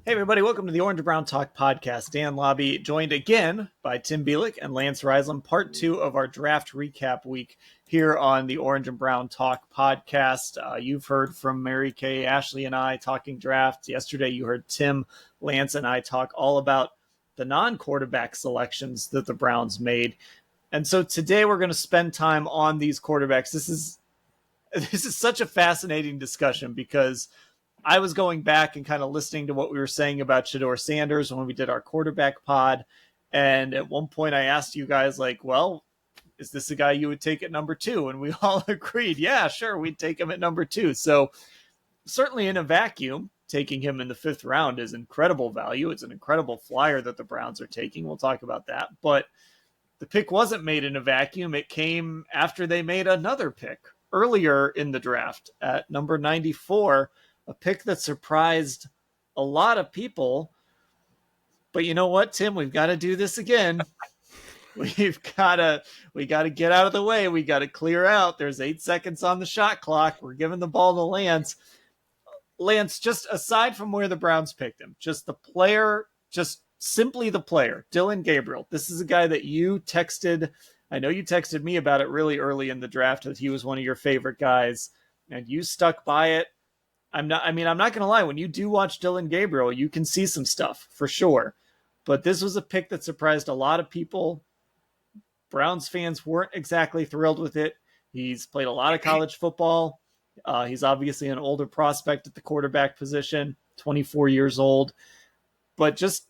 Hey everybody, welcome to the Orange and Brown Talk podcast. Dan Labbe joined again by Tim Bielik and Lance Reisland, part 2 of our draft recap week here on the Orange and Brown Talk podcast. You've heard from Mary Kay, Ashley, and I talking drafts. Yesterday you heard Tim, Lance, and I talk all about the non-quarterback selections that the Browns made. And so today we're going to spend time on these quarterbacks. This is such a fascinating discussion because I was going back and kind of listening to what we were saying about Shador Sanders when we did our quarterback pod. And at one point I asked you guys, like, well, is this a guy you would take at number 2? And we all agreed, yeah, sure, we'd take him at number 2. So certainly in a vacuum, taking him in the 5th round is incredible value. It's an incredible flyer that the Browns are taking. We'll talk about that. But the pick wasn't made in a vacuum. It came after they made another pick earlier in the draft at number 94, a pick that surprised a lot of people. But you know what, Tim? We've got to do this again. We got to get out of the way. We got to clear out. There's 8 seconds on the shot clock. We're giving the ball to Lance. Lance, just aside from where the Browns picked him, just the player, just simply the player, Dillon Gabriel. This is a guy that you texted. I know you texted me about it really early in the draft that he was one of your favorite guys, and you stuck by it. I'm not going to lie. When you do watch Dillon Gabriel, you can see some stuff for sure. But this was a pick that surprised a lot of people. Browns fans weren't exactly thrilled with it. He's played a lot of college football. He's obviously an older prospect at the quarterback position, 24 years old. But just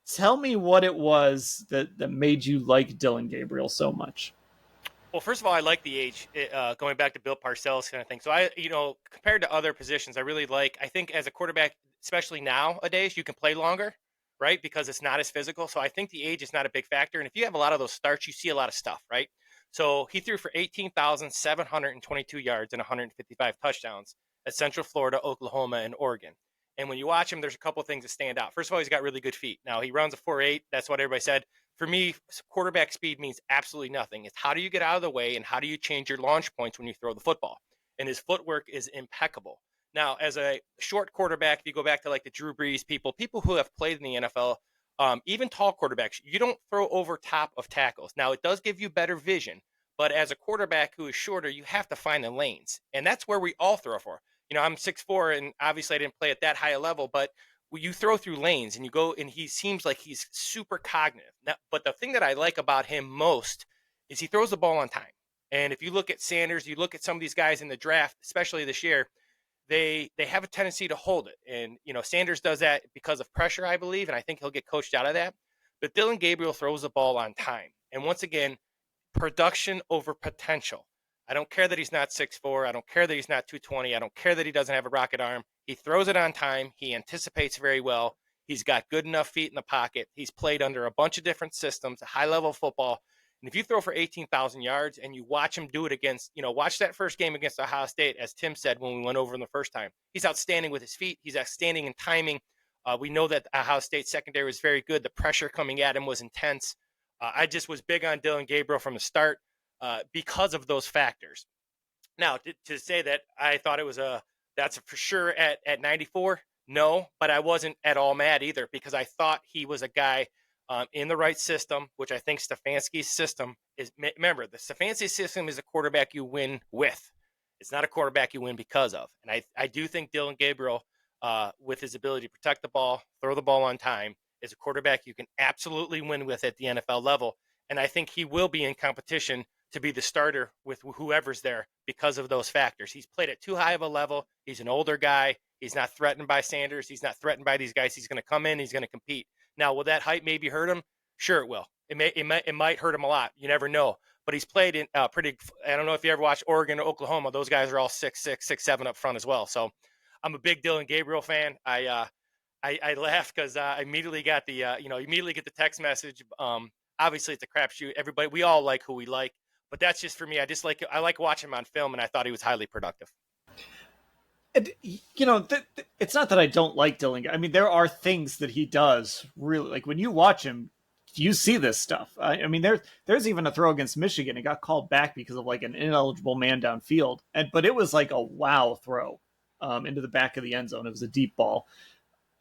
tell me what it was that made you like Dillon Gabriel so much. Well, first of all, I like the age, going back to Bill Parcells kind of thing. So compared to other positions, I think as a quarterback, especially nowadays, you can play longer, right? Because it's not as physical. So I think the age is not a big factor. And if you have a lot of those starts, you see a lot of stuff, right? So he threw for 18,722 yards and 155 touchdowns at Central Florida, Oklahoma, and Oregon. And when you watch him, there's a couple of things that stand out. First of all, he's got really good feet. Now, he runs a 4.8. That's what everybody said. For me, quarterback speed means absolutely nothing. It's how do you get out of the way and how do you change your launch points when you throw the football? And his footwork is impeccable. Now, as a short quarterback, if you go back to like the Drew Brees people who have played in the NFL, even tall quarterbacks, you don't throw over top of tackles. Now, it does give you better vision, but as a quarterback who is shorter, you have to find the lanes. And that's where we all throw for. I'm 6'4", and obviously I didn't play at that high a level, but you throw through lanes and you go, and he seems like he's super cognitive. Now, but the thing that I like about him most is he throws the ball on time. And if you look at Sanders, you look at some of these guys in the draft, especially this year, they have a tendency to hold it. And, Sanders does that because of pressure, I believe, and I think he'll get coached out of that. But Dillon Gabriel throws the ball on time. And once again, production over potential. I don't care that he's not 6'4". I don't care that he's not 220. I don't care that he doesn't have a rocket arm. He throws it on time. He anticipates very well. He's got good enough feet in the pocket. He's played under a bunch of different systems, high-level football. And if you throw for 18,000 yards and you watch him do it against, watch that first game against Ohio State, as Tim said when we went over him the first time. He's outstanding with his feet. He's outstanding in timing. We know that Ohio State secondary was very good. The pressure coming at him was intense. I just was big on Dillon Gabriel from the start. Because of those factors. Now, to say that I thought it was that's for sure at 94, no, but I wasn't at all mad either because I thought he was a guy in the right system, which I think Stefanski's system is. Remember, the Stefanski system is a quarterback you win with. It's not a quarterback you win because of. And I do think Dillon Gabriel, with his ability to protect the ball, throw the ball on time, is a quarterback you can absolutely win with at the NFL level. And I think he will be in competition to be the starter with whoever's there because of those factors. He's played at too high of a level. He's an older guy. He's not threatened by Sanders. He's not threatened by these guys. He's going to come in. He's going to compete. Now, will that height maybe hurt him? Sure, it will. It might hurt him a lot. You never know. But he's played in pretty. I don't know if you ever watched Oregon or Oklahoma. Those guys are all 6'6", 6'7" up front as well. So I'm a big Dillon Gabriel fan. I laugh because I immediately got immediately get the text message. Obviously, it's a crapshoot. Everybody, we all like who we like. But that's just for me. I like watching him on film, and I thought he was highly productive. And, it's not that I don't like Dillon. I mean, there are things that he does really, like when you watch him, you see this stuff. I mean, there's even a throw against Michigan. It got called back because of like an ineligible man downfield, but it was like a wow throw into the back of the end zone. It was a deep ball.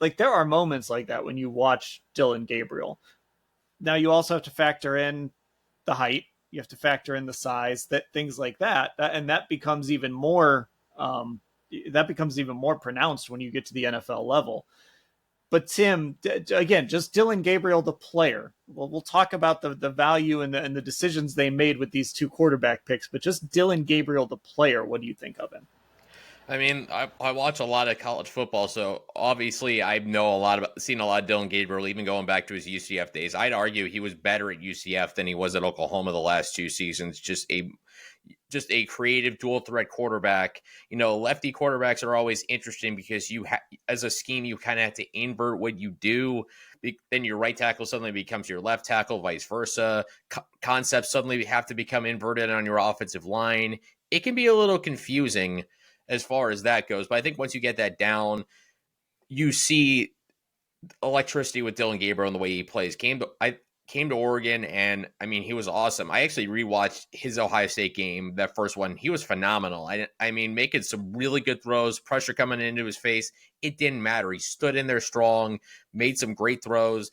like there are moments like that when you watch Dillon Gabriel. Now you also have to factor in the height, you have to factor in the size, that things like and that becomes even more pronounced when you get to the NFL level. But Tim, again, just Dillon Gabriel, the player. We'll talk about the value and the decisions they made with these two quarterback picks. But just Dillon Gabriel, the player. What do you think of him? I mean, I watch a lot of college football, so obviously I know seen a lot of Dillon Gabriel, even going back to his UCF days. I'd argue he was better at UCF than he was at Oklahoma the last 2 seasons. Just a creative dual threat quarterback. Lefty quarterbacks are always interesting because as a scheme, you kind of have to invert what you do. Then your right tackle suddenly becomes your left tackle, vice versa. Concepts suddenly have to become inverted on your offensive line. It can be a little confusing as far as that goes. But I think once you get that down, you see electricity with Dillon Gabriel and the way he plays. Came to Oregon, and I mean, he was awesome. I actually rewatched his Ohio State game, that first one. He was phenomenal. I mean, making some really good throws, pressure coming into his face. It didn't matter. He stood in there strong, made some great throws.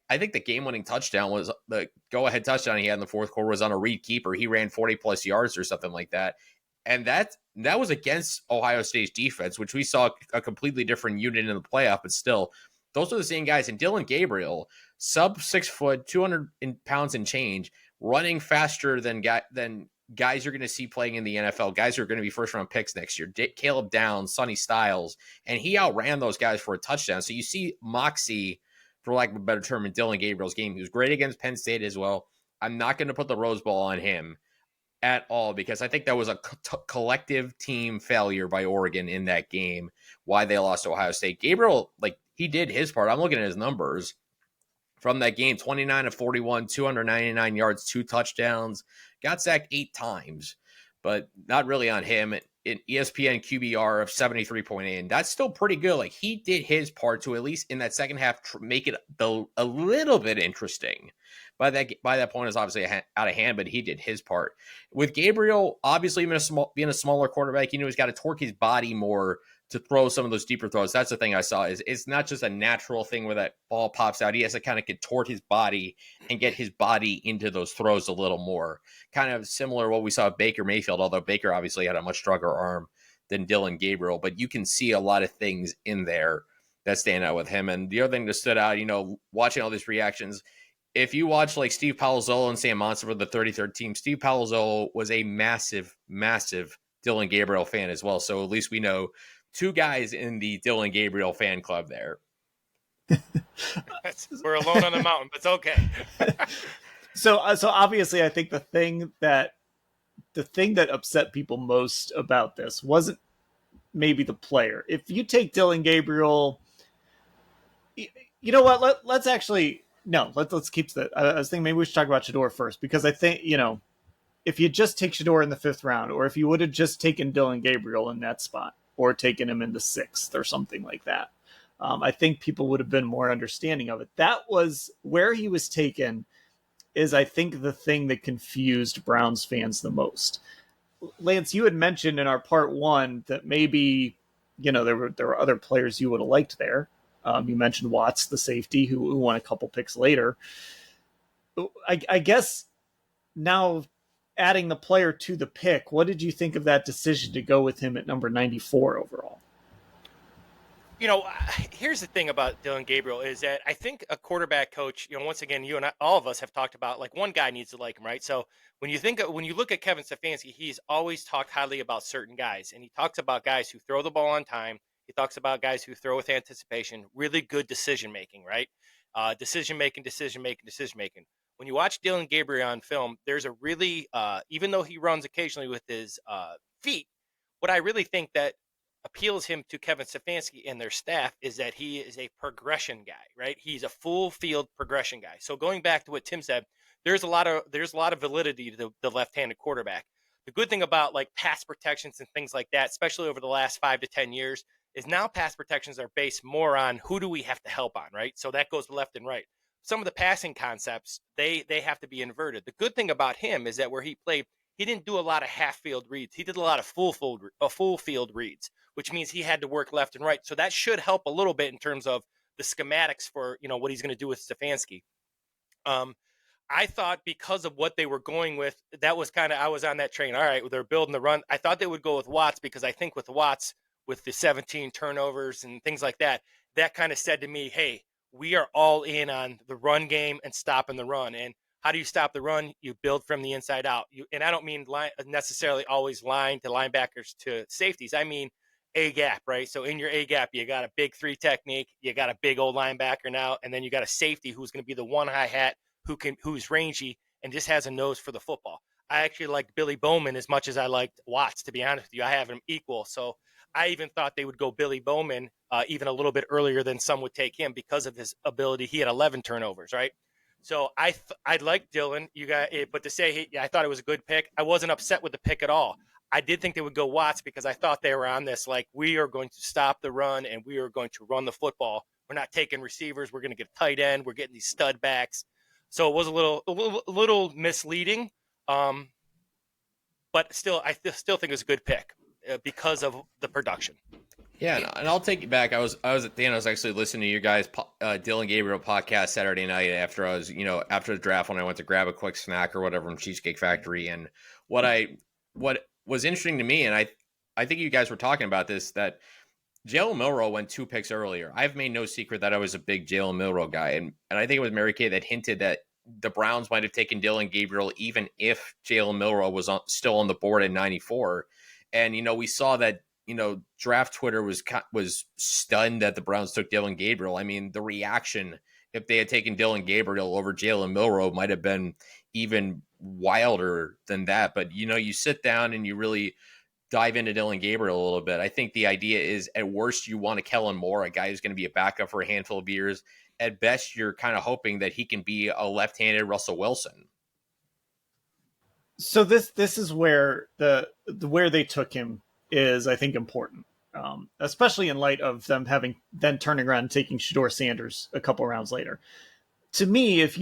I think the game-winning touchdown was the go-ahead touchdown he had in the fourth quarter was on a read keeper. He ran 40-plus yards or something like that. And that was against Ohio State's defense, which we saw a completely different unit in the playoff, but still, those are the same guys. And Dillon Gabriel, sub 6 foot, 200 pounds and change, running faster than guys you're going to see playing in the NFL, guys who are going to be first-round picks next year, Caleb Downs, Sonny Styles, and he outran those guys for a touchdown. So you see moxie, for lack of a better term, in Dillon Gabriel's game. He was great against Penn State as well. I'm not going to put the Rose Bowl on him at all, because I think that was a collective team failure by Oregon in that game, why they lost to Ohio State. Gabriel, he did his part. I'm looking at his numbers from that game: 29 of 41, 299 yards, 2 touchdowns, got sacked 8 times, but not really on him. An ESPN QBR of 73.8, and that's still pretty good. He did his part to, at least in that second half, make it a little bit interesting. By that point, is obviously out of hand, but he did his part. With Gabriel, obviously being a smaller quarterback, he's got to torque his body more to throw some of those deeper throws. That's the thing I saw, is it's not just a natural thing where that ball pops out. He has to kind of contort his body and get his body into those throws a little more. Kind of similar to what we saw with Baker Mayfield, although Baker obviously had a much stronger arm than Dillon Gabriel. But you can see a lot of things in there that stand out with him. And the other thing that stood out, watching all these reactions, if you watch Steve Palazzolo and Sam Monson for the 33rd team, Steve Palazzolo was a massive, massive Dillon Gabriel fan as well. So at least we know 2 guys in the Dillon Gabriel fan club there. We're alone on the mountain, but it's okay. So obviously, I think the thing that upset people most about this wasn't maybe the player. If you take Dillon Gabriel, you know what? Let's keep that. I was thinking maybe we should talk about Shedeur first, because I think, if you just take Shedeur in the 5th round, or if you would have just taken Dillon Gabriel in that spot, or taken him in the 6th or something like that, I think people would have been more understanding of it. That was where he was taken, is I think the thing that confused Browns fans the most. Lance, you had mentioned in our part 1 that maybe, there were other players you would have liked there. You mentioned Watts, the safety, who won a couple picks later. I guess now, adding the player to the pick, what did you think of that decision to go with him at number 94 overall? Here's the thing about Dillon Gabriel, is that I think a quarterback coach, once again, you and I, all of us have talked about, one guy needs to like him, right? So when you look at Kevin Stefanski, he's always talked highly about certain guys, and he talks about guys who throw the ball on time. He talks about guys who throw with anticipation, really good decision-making, right? Decision-making. When you watch Dillon Gabriel on film, there's a really, even though he runs occasionally with his feet, what I really think that appeals him to Kevin Stefanski and their staff is that he is a progression guy, right? He's a full field progression guy. So going back to what Tim said, there's a lot of validity to the left-handed quarterback. The good thing about pass protections and things like that, especially over the last 5 to 10 years, is now pass protections are based more on who do we have to help on, right? So that goes left and right. Some of the passing concepts, they have to be inverted. The good thing about him is that where he played, he didn't do a lot of half field reads. He did a lot of full field reads, which means he had to work left and right. So that should help a little bit in terms of the schematics for, what he's going to do with Stefanski. I thought because of what they were going with, that was I was on that train. All right, they're building the run. I thought they would go with Watts because I think with Watts, with the 17 turnovers and things like that, that kind of said to me, hey, we are all in on the run game and stopping the run. And how do you stop the run? You build from the inside out. And I don't mean necessarily always line to linebackers to safeties. I mean A gap, right? So in your A gap, you got a big 3 technique, you got a big old linebacker now, and then you got a safety who's going to be the one high hat who's rangy and just has a nose for the football. I actually liked Billy Bowman as much as I liked Watts, to be honest with you. I have him equal. So I even thought they would go Billy Bowman even a little bit earlier than some would take him because of his ability. He had 11 turnovers, right? So I like Dillon. But to say I thought it was a good pick, I wasn't upset with the pick at all. I did think they would go Watts because I thought they were on this like, we are going to stop the run and we are going to run the football. We're not taking receivers. We're going to get a tight end. We're getting these stud backs. So it was a little misleading, but still, I still think it was a good pick because of the production. Yeah, and I'll take you back. I was at the end. I was actually listening to your guys' Dillon Gabriel podcast Saturday night after I was, after the draft when I went to grab a quick snack or whatever from Cheesecake Factory. And what was interesting to me, and I think you guys were talking about this, that Jalen Milroe went 2 picks earlier. I've made no secret that I was a big Jalen Milroe guy. And I think it was Mary Kay that hinted that the Browns might have taken Dillon Gabriel even if Jalen Milroe was still on the board at 94. And, we saw that, draft Twitter was stunned that the Browns took Dillon Gabriel. I mean, the reaction, if they had taken Dillon Gabriel over Jalen Milroe, might have been even wilder than that. But, you sit down and you really dive into Dillon Gabriel a little bit. I think the idea is, at worst, you want a Kellen Moore, a guy who's going to be a backup for a handful of years. At best, you're kind of hoping that he can be a left-handed Russell Wilson. So this is where where they took him is, I think, important, especially in light of them then turning around and taking Shador Sanders a couple rounds later. To me, if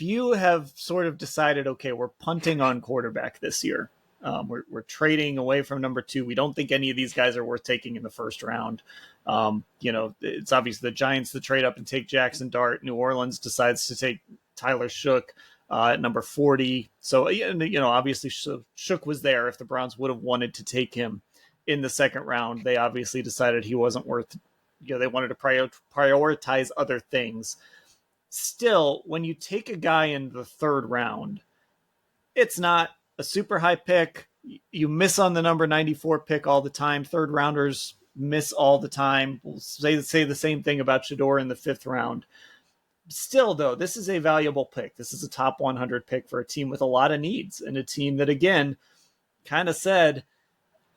you have sort of decided, okay, we're punting on quarterback this year, we're trading away from number 2. We don't think any of these guys are worth taking in the first round. It's obvious the Giants that trade up and take Jackson Dart. New Orleans decides to take Tyler Shook at number 40. So, obviously Shook was there if the Browns would have wanted to take him in the second round. They obviously decided he wasn't worth, they wanted to prioritize other things. Still, when you take a guy in the third round, it's not a super high pick. You miss on the number 94 pick all the time. Third rounders miss all the time. We'll say the same thing about Shedeur in the 5th round. Still, though, this is a valuable pick. This is a top 100 pick for a team with a lot of needs, and a team that, again, kind of said,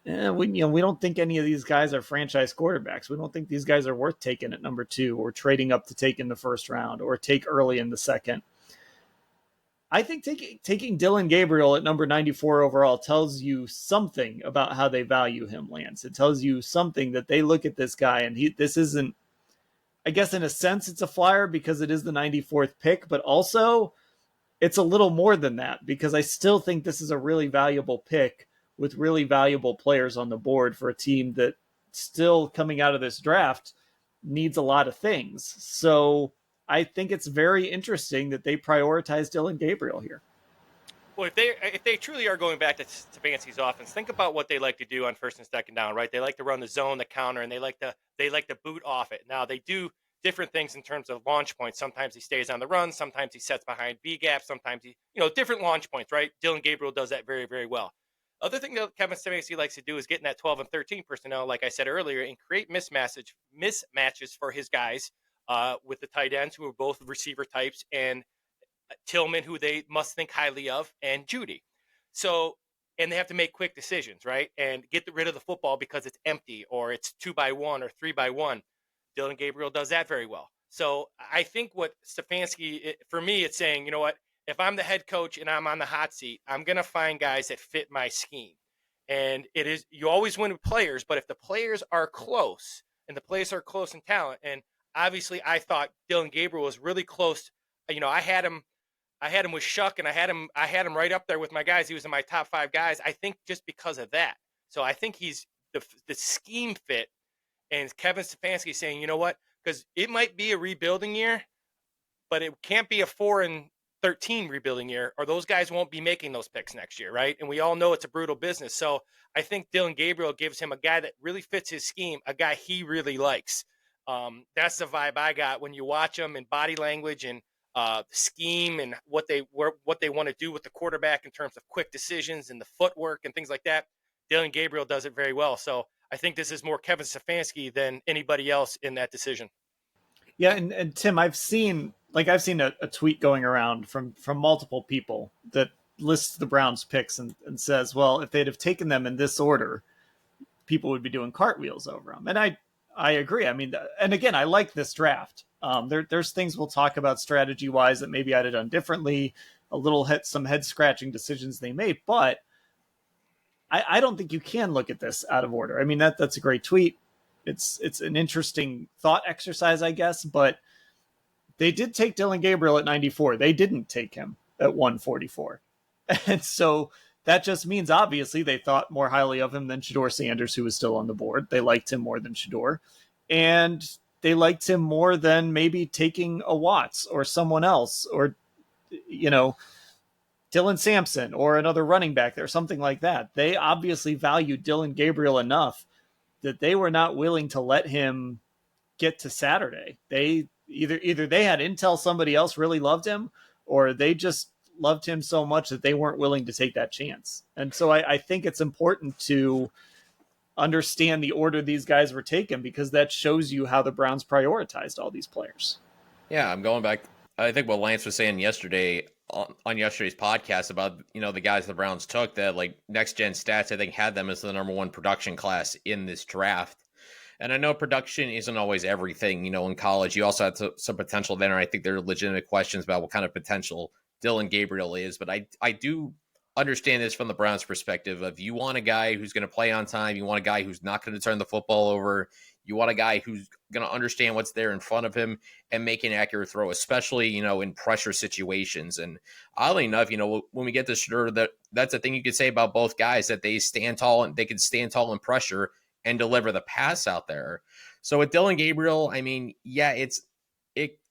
we don't think any of these guys are franchise quarterbacks. We don't think these guys are worth taking at number 2 or trading up to take in the first round or take early in the second. I think taking Dillon Gabriel at number 94 overall tells you something about how they value him, Lance. It tells you something that they look at this guy and this isn't, I guess in a sense it's a flyer because it is the 94th pick, but also it's a little more than that because I still think this is a really valuable pick with really valuable players on the board for a team that still coming out of this draft needs a lot of things. So I think it's very interesting that they prioritize Dillon Gabriel here. Well, if they truly are going back to Stefanski's offense, think about what they like to do on first and second down, right? They like to run the zone, the counter, and they like to boot off it. Now they do different things in terms of launch points. Sometimes he stays on the run, sometimes he sets behind B gap, sometimes he, different launch points, right? Dillon Gabriel does that very, very well. Other thing that Kevin Stefanski likes to do is get in that 12 and 13 personnel, like I said earlier, and create mismatches for his guys with the tight ends who are both receiver types, and Tillman, who they must think highly of, and Judy. So, and they have to make quick decisions, right? And get rid of the football because it's empty or it's 2x1 or 3x1. Dillon Gabriel does that very well. So I think what Stefanski, for me, it's saying, you know what? If I'm the head coach and I'm on the hot seat, I'm going to find guys that fit my scheme. And it is, you always win with players, but if the players are close and the players are close in talent, and obviously I thought Dillon Gabriel was really close. I had him I had him with Shuck, and I had him right up there with my guys. He was in my top 5 guys. I think just because of that. So I think he's the scheme fit, and Kevin Stefanski saying, you know what? Because it might be a rebuilding year, but it can't be a 4-13 rebuilding year, or those guys won't be making those picks next year, right? And we all know it's a brutal business. So I think Dillon Gabriel gives him a guy that really fits his scheme, a guy he really likes. That's the vibe I got when you watch him, and body language and scheme, and what they want to do with the quarterback in terms of quick decisions and the footwork and things like that. Dillon Gabriel does it very well. So I think this is more Kevin Stefanski than anybody else in that decision. Yeah, and Tim, I've seen a tweet going around from multiple people that lists the Browns picks and says, well, if they'd have taken them in this order, people would be doing cartwheels over them. And I agree. I mean, and again, I like this draft. There's things we'll talk about strategy wise that maybe I'd have done differently, some head scratching decisions they made, but I don't think you can look at this out of order. I mean, that's a great tweet. It's an interesting thought exercise, I guess, but they did take Dillon Gabriel at 94. They didn't take him at 144. And so that just means obviously they thought more highly of him than Shador Sanders, who was still on the board. They liked him more than Shedeur. And they liked him more than maybe taking a Watts or someone else, or, Dylan Sampson or another running back there, something like that. They obviously valued Dillon Gabriel enough that they were not willing to let him get to Saturday. They either they had intel somebody else really loved him, or they just loved him so much that they weren't willing to take that chance. And so I think it's important to understand the order these guys were taken, because that shows you how the Browns prioritized all these players. Yeah, I'm going back. I think what Lance was saying yesterday on yesterday's podcast about, the guys the Browns took, that like Next Gen Stats, I think, had them as the number 1 production class in this draft. And I know production isn't always everything, in college. You also had some potential there. And I think there are legitimate questions about what kind of potential Dillon Gabriel is. But I do understand this from the Browns' perspective of, you want a guy who's going to play on time. You want a guy who's not going to turn the football over. You want a guy who's going to understand what's there in front of him and make an accurate throw, especially, in pressure situations. And oddly enough, when we get to Shedeur, that's the thing you could say about both guys, that they stand tall and they can stand tall in pressure and deliver the pass out there. So with Dillon Gabriel, I mean, yeah,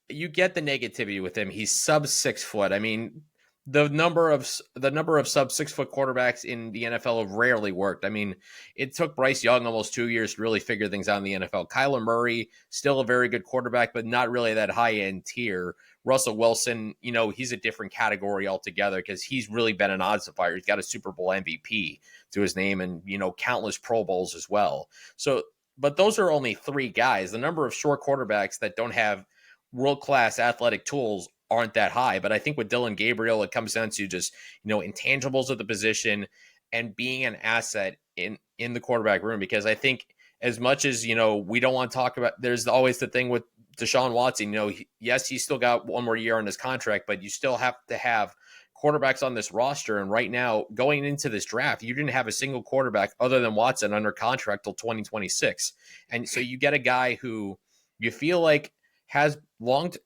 you get the negativity with him. He's sub 6 foot. I mean, the number of sub 6 foot quarterbacks in the NFL have rarely worked. I mean, it took Bryce Young almost 2 years to really figure things out in the NFL. Kyler Murray, still a very good quarterback, but not really that high end tier. Russell Wilson, he's a different category altogether, because he's really been an odds-ifier. He's got a Super Bowl MVP to his name, and, countless Pro Bowls as well. So, but those are only 3 guys. The number of short quarterbacks that don't have world-class athletic tools aren't that high. But I think with Dillon Gabriel, it comes down to just, intangibles of the position and being an asset in the quarterback room. Because I think, as much as, we don't want to talk about, there's always the thing with Deshaun Watson, yes, he's still got 1 more year on his contract, but you still have to have quarterbacks on this roster. And right now, going into this draft, you didn't have a single quarterback other than Watson under contract till 2026. And so you get a guy who you feel like has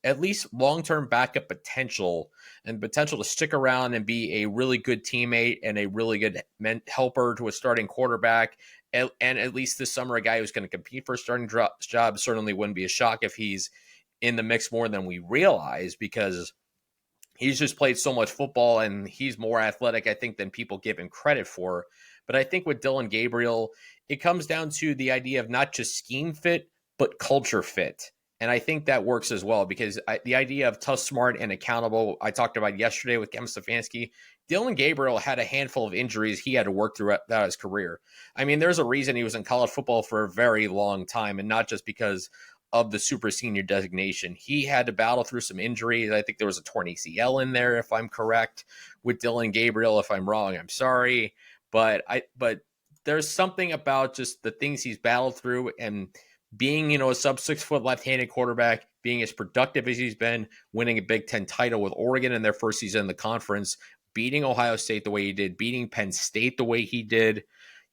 at least long-term backup potential, and potential to stick around and be a really good teammate and a really good helper to a starting quarterback. And at least this summer, a guy who's going to compete for a starting job. Certainly wouldn't be a shock if he's in the mix more than we realize, because he's just played so much football and he's more athletic, I think, than people give him credit for. But I think with Dillon Gabriel, it comes down to the idea of not just scheme fit, but culture fit. And I think that works as well, because the idea of tough, smart, and accountable, I talked about yesterday with Kevin Stefanski. Dillon Gabriel had a handful of injuries he had to work throughout his career. I mean, there's a reason he was in college football for a very long time, and not just because of the super senior designation. He had to battle through some injuries. I think there was a torn ACL in there, if I'm correct, with Dillon Gabriel. If I'm wrong, I'm sorry. But there's something about just the things he's battled through, and being, a sub 6 foot left-handed quarterback, being as productive as he's been, winning a Big Ten title with Oregon in their first season in the conference, beating Ohio State the way he did, beating Penn State the way he did.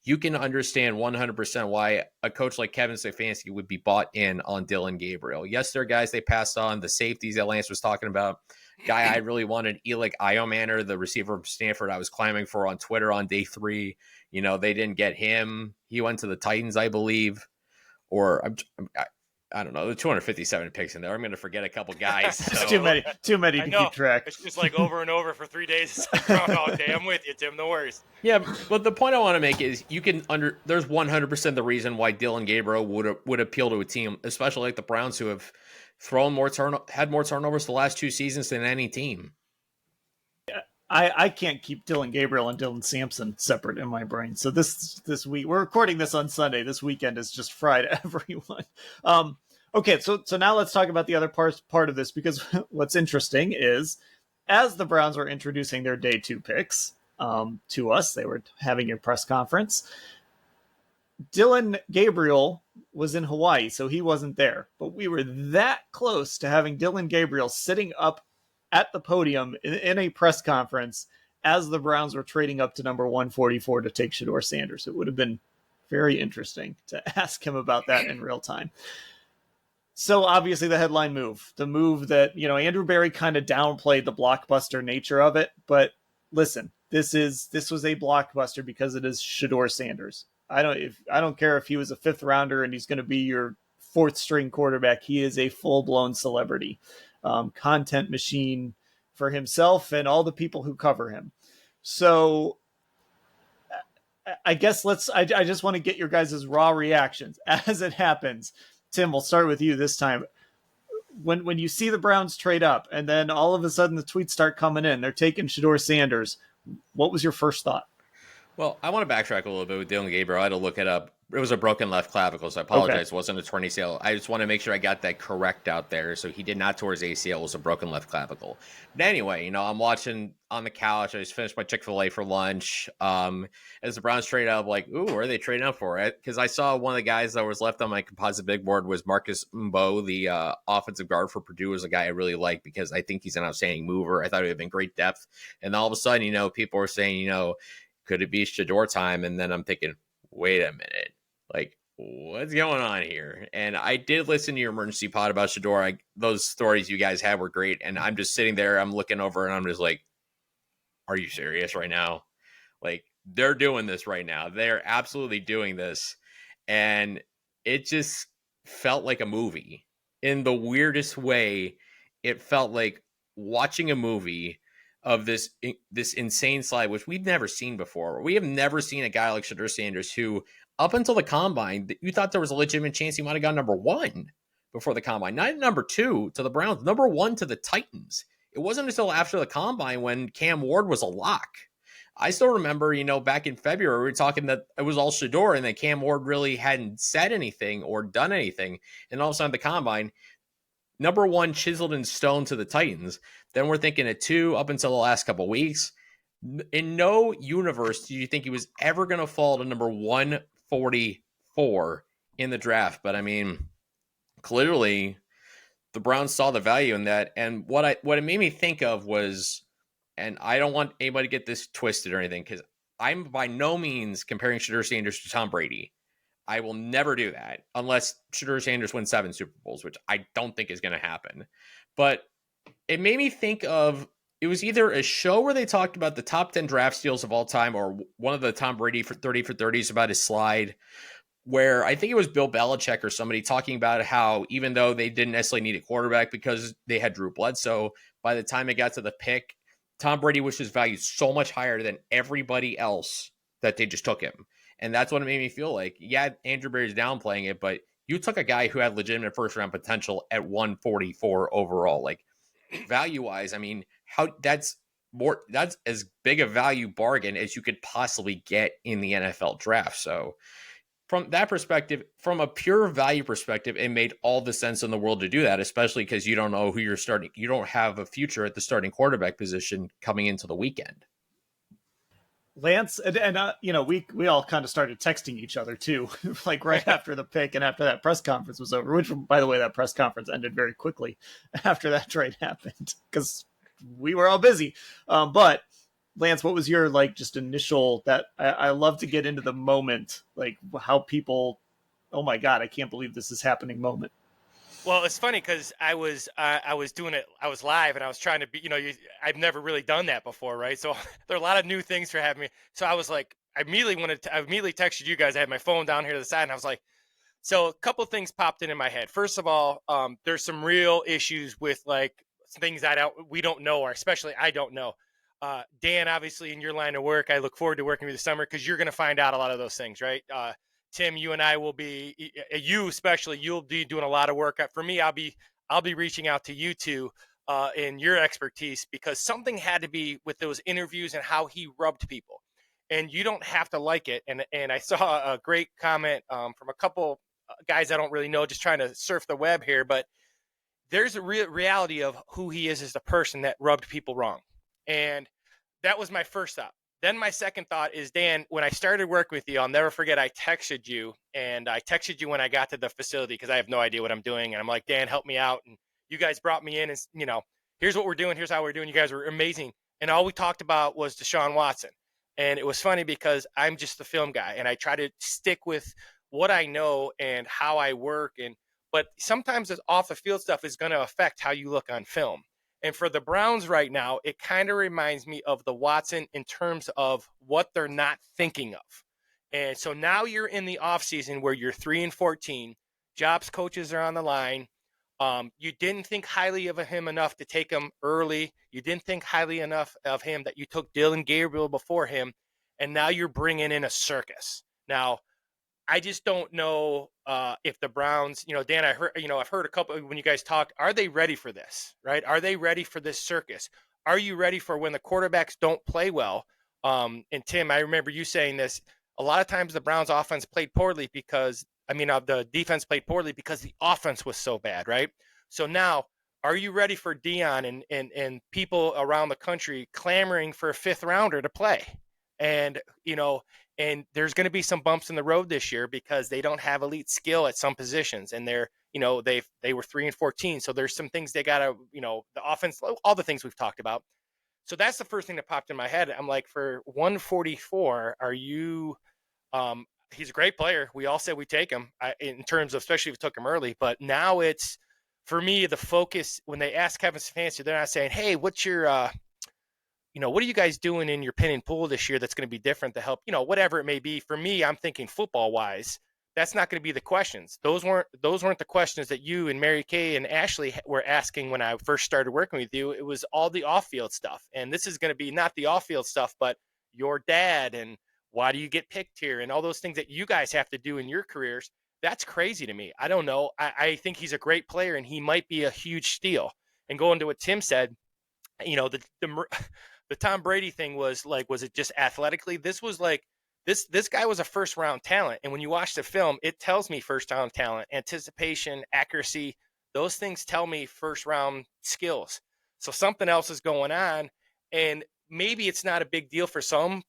you can understand 100% why a coach like Kevin Stefanski would be bought in on Dillon Gabriel. Yes, there are guys they passed on, the safeties that Lance was talking about. Guy I really wanted, Bielik Iomanner, the receiver from Stanford, I was climbing for on Twitter on day 3. They didn't get him. He went to the Titans, I believe. Or I don't know, the 257 picks in there. I'm going to forget a couple guys. So. Too many to keep track. It's just like over and over for 3 days. It's like Groundhog Day. I'm with you, Tim. No worries. Yeah, but the point I want to make is there's 100% the reason why Dillon Gabriel would appeal to a team, especially like the Browns, who have had more turnovers the last 2 seasons than any team. I can't keep Dillon Gabriel and Dylan Sampson separate in my brain. So this week, we're recording this on Sunday. This weekend is just fried everyone. Okay, so now let's talk about the other part of this, because what's interesting is, as the Browns were introducing their day 2 picks to us, they were having a press conference. Dillon Gabriel was in Hawaii, so he wasn't there. But we were that close to having Dillon Gabriel sitting up at the podium in a press conference as the Browns were trading up to number 144 to take Shador Sanders. It would have been very interesting to ask him about that in real time. So obviously the headline move, the move that, Andrew Berry kind of downplayed the blockbuster nature of it. But listen, this was a blockbuster because it is Shador Sanders. I don't care if he was a 5th rounder and he's going to be your 4th string quarterback. He is a full-blown celebrity. Content machine for himself and all the people who cover him. So I guess I just want to get your guys' raw reactions as it happens. Tim, we'll start with you this time. When you see the Browns trade up and then all of a sudden the tweets start coming in, they're taking Shador Sanders. What was your first thought? Well, I want to backtrack a little bit with Dillon Gabriel. I had to look it up. It was a broken left clavicle, so I apologize. Okay. It wasn't a torn ACL. I just want to make sure I got that correct out there. So he did not tore his ACL. It was a broken left clavicle. But anyway, I'm watching on the couch. I just finished my Chick-fil-A for lunch. As the Browns trade up, like, ooh, where are they trading up for? Because I saw one of the guys that was left on my composite big board was Marcus Mbo, the offensive guard for Purdue, was a guy I really like because I think he's an outstanding mover. I thought he would have been great depth. And all of a sudden, people were saying, could it be Shedeur time? And then I'm thinking, wait a minute. Like, what's going on here? And I did listen to your emergency pod about Shedeur. Those stories you guys had were great. And I'm just sitting there, I'm looking over and I'm just like, are you serious right now? Like, they're doing this right now. They're absolutely doing this. And it just felt like a movie. In the weirdest way, it felt like watching a movie of this insane slide, which we've never seen before. We have never seen a guy like Shador Sanders who, up until the combine, you thought there was a legitimate chance he might have gone number 1 before the combine. Not number 2 to the Browns, number 1 to the Titans. It wasn't until after the combine when Cam Ward was a lock. I still remember, back in February, we were talking that it was all Shedeur and that Cam Ward really hadn't said anything or done anything. And all of a sudden, the combine, number 1 chiseled in stone to the Titans. Then we're thinking at 2 up until the last couple of weeks. In no universe do you think he was ever going to fall to number 144 in the draft. But I mean, clearly the Browns saw the value in that. And what it made me think of was, and I don't want anybody to get this twisted or anything, because I'm by no means comparing Shador Sanders to Tom Brady. I will never do that unless Shador Sanders wins 7 Super Bowls, which I don't think is going to happen. But it made me think of, it was either a show where they talked about the top 10 draft steals of all time, or one of the Tom Brady for 30 for 30s about his slide, where I think it was Bill Belichick or somebody talking about how even though they didn't necessarily need a quarterback because they had Drew Bledsoe, by the time it got to the pick, Tom Brady was just valued so much higher than everybody else that they just took him. And that's what it made me feel like. Yeah, Andrew Berry's downplaying it, but you took a guy who had legitimate first-round potential at 144 overall. Like, value-wise, I mean, that's as big a value bargain as you could possibly get in the NFL draft. So from that perspective, from a pure value perspective, it made all the sense in the world to do that, especially because you don't know who you're starting. You don't have a future at the starting quarterback position coming into the weekend. Lance, and we all kind of started texting each other too, like right after the pick and after that press conference was over, which, by the way, that press conference ended very quickly after that trade happened because we were all busy. But Lance, what was your like just initial that I love to get into the moment, like how people, oh my God, I can't believe this is happening moment. Well, it's funny because I was doing it. I was live, and I was trying to be. I've never really done that before, right? So there are a lot of new things for having me. So I was like, I immediately texted you guys. I had my phone down here to the side, and I was like, so a couple of things popped in my head. First of all, there's some real issues with like things we don't know, or especially I don't know. Dan, obviously in your line of work, I look forward to working with you this summer because you're going to find out a lot of those things, right? Tim, you and I will be, you especially, you'll be doing a lot of work. For me, I'll be reaching out to you two in your expertise because something had to be with those interviews and how he rubbed people. And you don't have to like it. And I saw a great comment from a couple guys I don't really know, just trying to surf the web here, but there's a real reality of who he is as a person that rubbed people wrong. And that was my first thought. Then my second thought is, Dan, when I started working with you, I'll never forget, I texted you, and I texted you when I got to the facility because I have no idea what I'm doing. And I'm like, Dan, help me out. And you guys brought me in and, here's what we're doing. Here's how we're doing. You guys were amazing. And all we talked about was Deshaun Watson. And it was funny because I'm just the film guy, and I try to stick with what I know and how I work. But sometimes the off the field stuff is going to affect how you look on film. And for the Browns right now, it kind of reminds me of the Watson in terms of what they're not thinking of. And so now you're in the offseason where you're 3-14, jobs coaches are on the line. You didn't think highly of him enough to take him early. You didn't think highly enough of him that you took Dillon Gabriel before him. And now you're bringing in a circus. Now, I just don't know if the Browns, Dan, I've heard a couple when you guys talk. Are they ready for this? Right? Are they ready for this circus? Are you ready for when the quarterbacks don't play well? And Tim, I remember you saying this. A lot of times the Browns offense played poorly the defense played poorly because the offense was so bad, right? So now, are you ready for Dion and people around the country clamoring for a fifth rounder to play? And and there's going to be some bumps in the road this year because they don't have elite skill at some positions, and they were 3-14, so there's some things they got to the offense, all the things we've talked about. So that's the first thing that popped in my head. I'm like, for 144, are you? He's a great player. We all said we take him in terms of, especially if we took him early. But now it's, for me, the focus when they ask Kevin Stefanski, they're not saying, "Hey, what's your what are you guys doing in your pin and pull this year that's going to be different to help, whatever it may be." For me, I'm thinking football wise, that's not going to be the questions. Those weren't the questions that you and Mary Kay and Ashley were asking when I first started working with you. It was all the off-field stuff. And this is going to be not the off-field stuff, but your dad and why do you get picked here and all those things that you guys have to do in your careers. That's crazy to me. I don't know. I think he's a great player and he might be a huge steal. And going to what Tim said, the Tom Brady thing was it just athletically? This was like, this guy was a first round talent. And when you watch the film, it tells me first round talent, anticipation, accuracy. Those things tell me first round skills. So something else is going on. And maybe it's not a big deal for some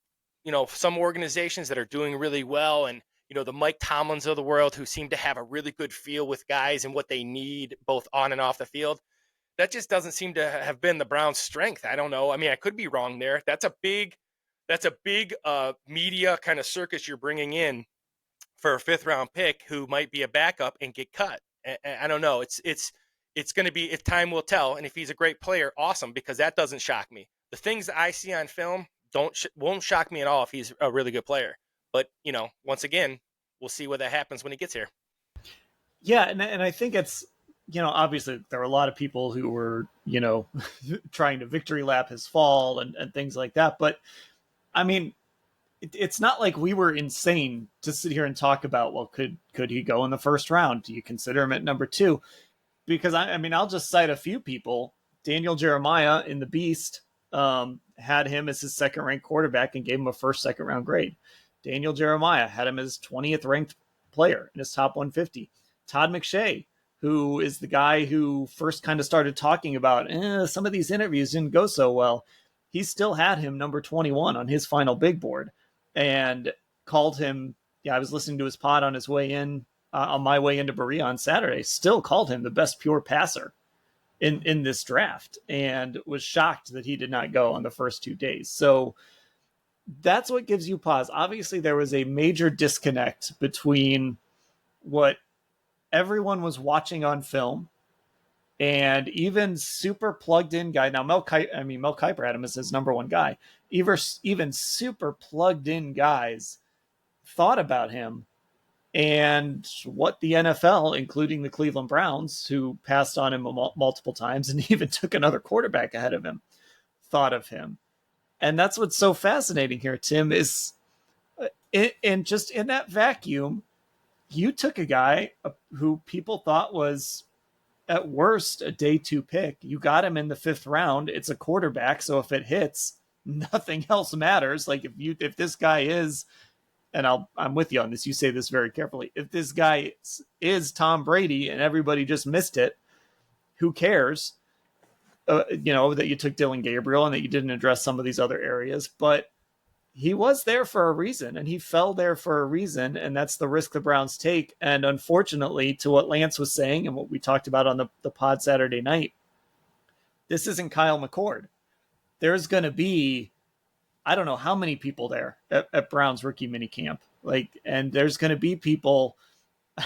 organizations that are doing really well. And, the Mike Tomlins of the world who seem to have a really good feel with guys and what they need both on and off the field. That just doesn't seem to have been the Browns' strength. I don't know. I mean, I could be wrong there. That's a big media kind of circus you're bringing in for a fifth round pick who might be a backup and get cut. I don't know. It's going to be, if time will tell. And if he's a great player, awesome, because that doesn't shock me. The things that I see on film won't shock me at all if he's a really good player. But, once again, we'll see what that happens when he gets here. Yeah, and I think it's, obviously there were a lot of people who were, trying to victory lap his fall and things like that. But I mean, it's not like we were insane to sit here and talk about, well, could he go in the first round? Do you consider him at number 2? Because I'll just cite a few people. Daniel Jeremiah in the Beast had him as his second ranked quarterback and gave him a second round grade. Daniel Jeremiah had him as 20th ranked player in his top 150. Todd McShay, who is the guy who first kind of started talking about some of these interviews didn't go so well, he still had him number 21 on his final big board and called him. Yeah, I was listening to his pod on my way into Berea on Saturday, still called him the best pure passer in this draft, and was shocked that he did not go on the first 2 days. So that's what gives you pause. Obviously, there was a major disconnect between what everyone was watching on film and even super plugged in guy. Now, Mel Kiper had him as his number one guy. Even super plugged in guys thought about him, and what the NFL, including the Cleveland Browns, who passed on him multiple times and even took another quarterback ahead of him, thought of him. And that's what's so fascinating here, Tim, is just in that vacuum, you took a guy who people thought was at worst a day 2 pick. You got him in the 5th round. It's a quarterback, so if it hits, nothing else matters. Like if this guy is, and I'm with you on this, you say this very carefully, if this guy is Tom Brady and everybody just missed it, who cares? That you took Dillon Gabriel and that you didn't address some of these other areas, but he was there for a reason and he fell there for a reason, and that's the risk the Browns take. And unfortunately, to what Lance was saying and what we talked about on the pod Saturday night, this isn't Kyle McCord. There's going to be, I don't know how many people there at Browns rookie minicamp. And there's going to be people.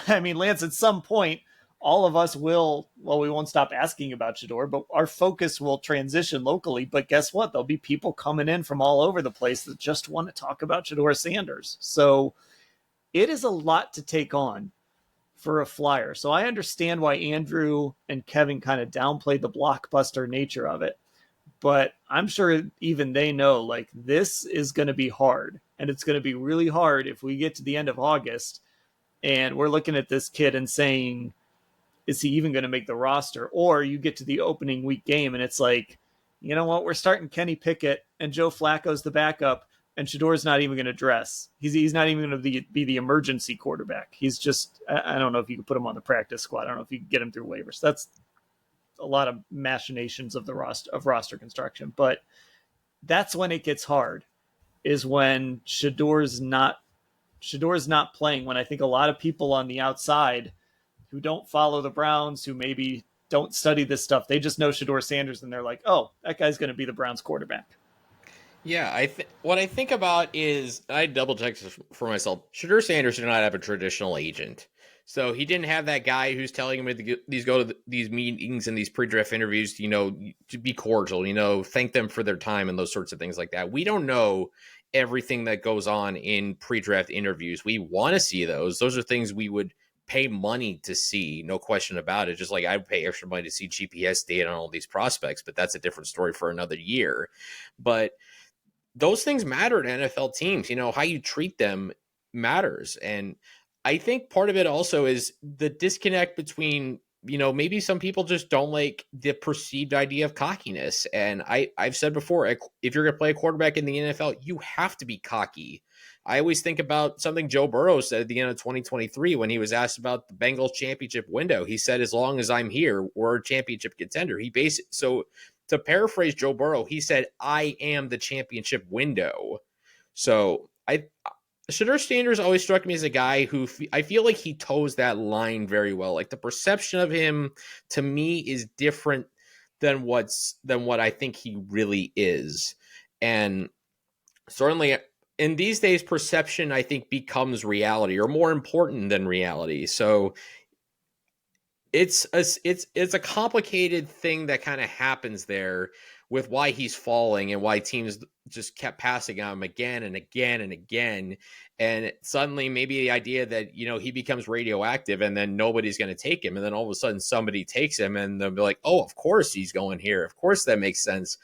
I mean, Lance, at some point, all of us we won't stop asking about Shedeur, but our focus will transition locally. But guess what? There'll be people coming in from all over the place that just want to talk about Shador Sanders. So it is a lot to take on for a Flyer. So I understand why Andrew and Kevin kind of downplayed the blockbuster nature of it. But I'm sure even they know, this is going to be hard. And it's going to be really hard if we get to the end of August and we're looking at this kid and saying, is he even going to make the roster? Or you get to the opening week game and it's like, you know what? We're starting Kenny Pickett and Joe Flacco's the backup and Shador's not even going to dress. He's not even going to be the emergency quarterback. He's just, I don't know if you could put him on the practice squad. I don't know if you could get him through waivers. That's a lot of machinations of the roster construction, but that's when it gets hard, is when Shador's not playing, when I think a lot of people on the outside who don't follow the Browns, who maybe don't study this stuff, they just know Shador Sanders and they're like, oh, that guy's going to be the Browns quarterback. Yeah, what I think about is, I double checked for myself. Shador Sanders did not have a traditional agent. So he didn't have that guy who's telling him to go to these meetings and these pre-draft interviews, to be cordial, thank them for their time and those sorts of things like that. We don't know everything that goes on in pre-draft interviews. We want to see those. Those are things we would pay money to see, no question about it. Just like I'd pay extra money to see GPS data on all these prospects, but that's a different story for another year. But those things matter to NFL teams. How you treat them matters. And I think part of it also is the disconnect between, maybe some people just don't like the perceived idea of cockiness. And I've said before, if you're going to play a quarterback in the NFL, you have to be cocky. I always think about something Joe Burrow said at the end of 2023 when he was asked about the Bengals championship window. He said, as long as I'm here, we're a championship contender. So to paraphrase Joe Burrow, he said, I am the championship window. So Shador Sanders always struck me as a guy who I feel like he toes that line very well. Like, the perception of him to me is different than what I think he really is. And certainly in these days, perception, I think, becomes reality, or more important than reality. So it's a complicated thing that kind of happens there with why he's falling and why teams just kept passing on him again and again and again. And suddenly maybe the idea that, he becomes radioactive and then nobody's going to take him. And then all of a sudden somebody takes him and they'll be like, oh, of course he's going here. Of course that makes sense.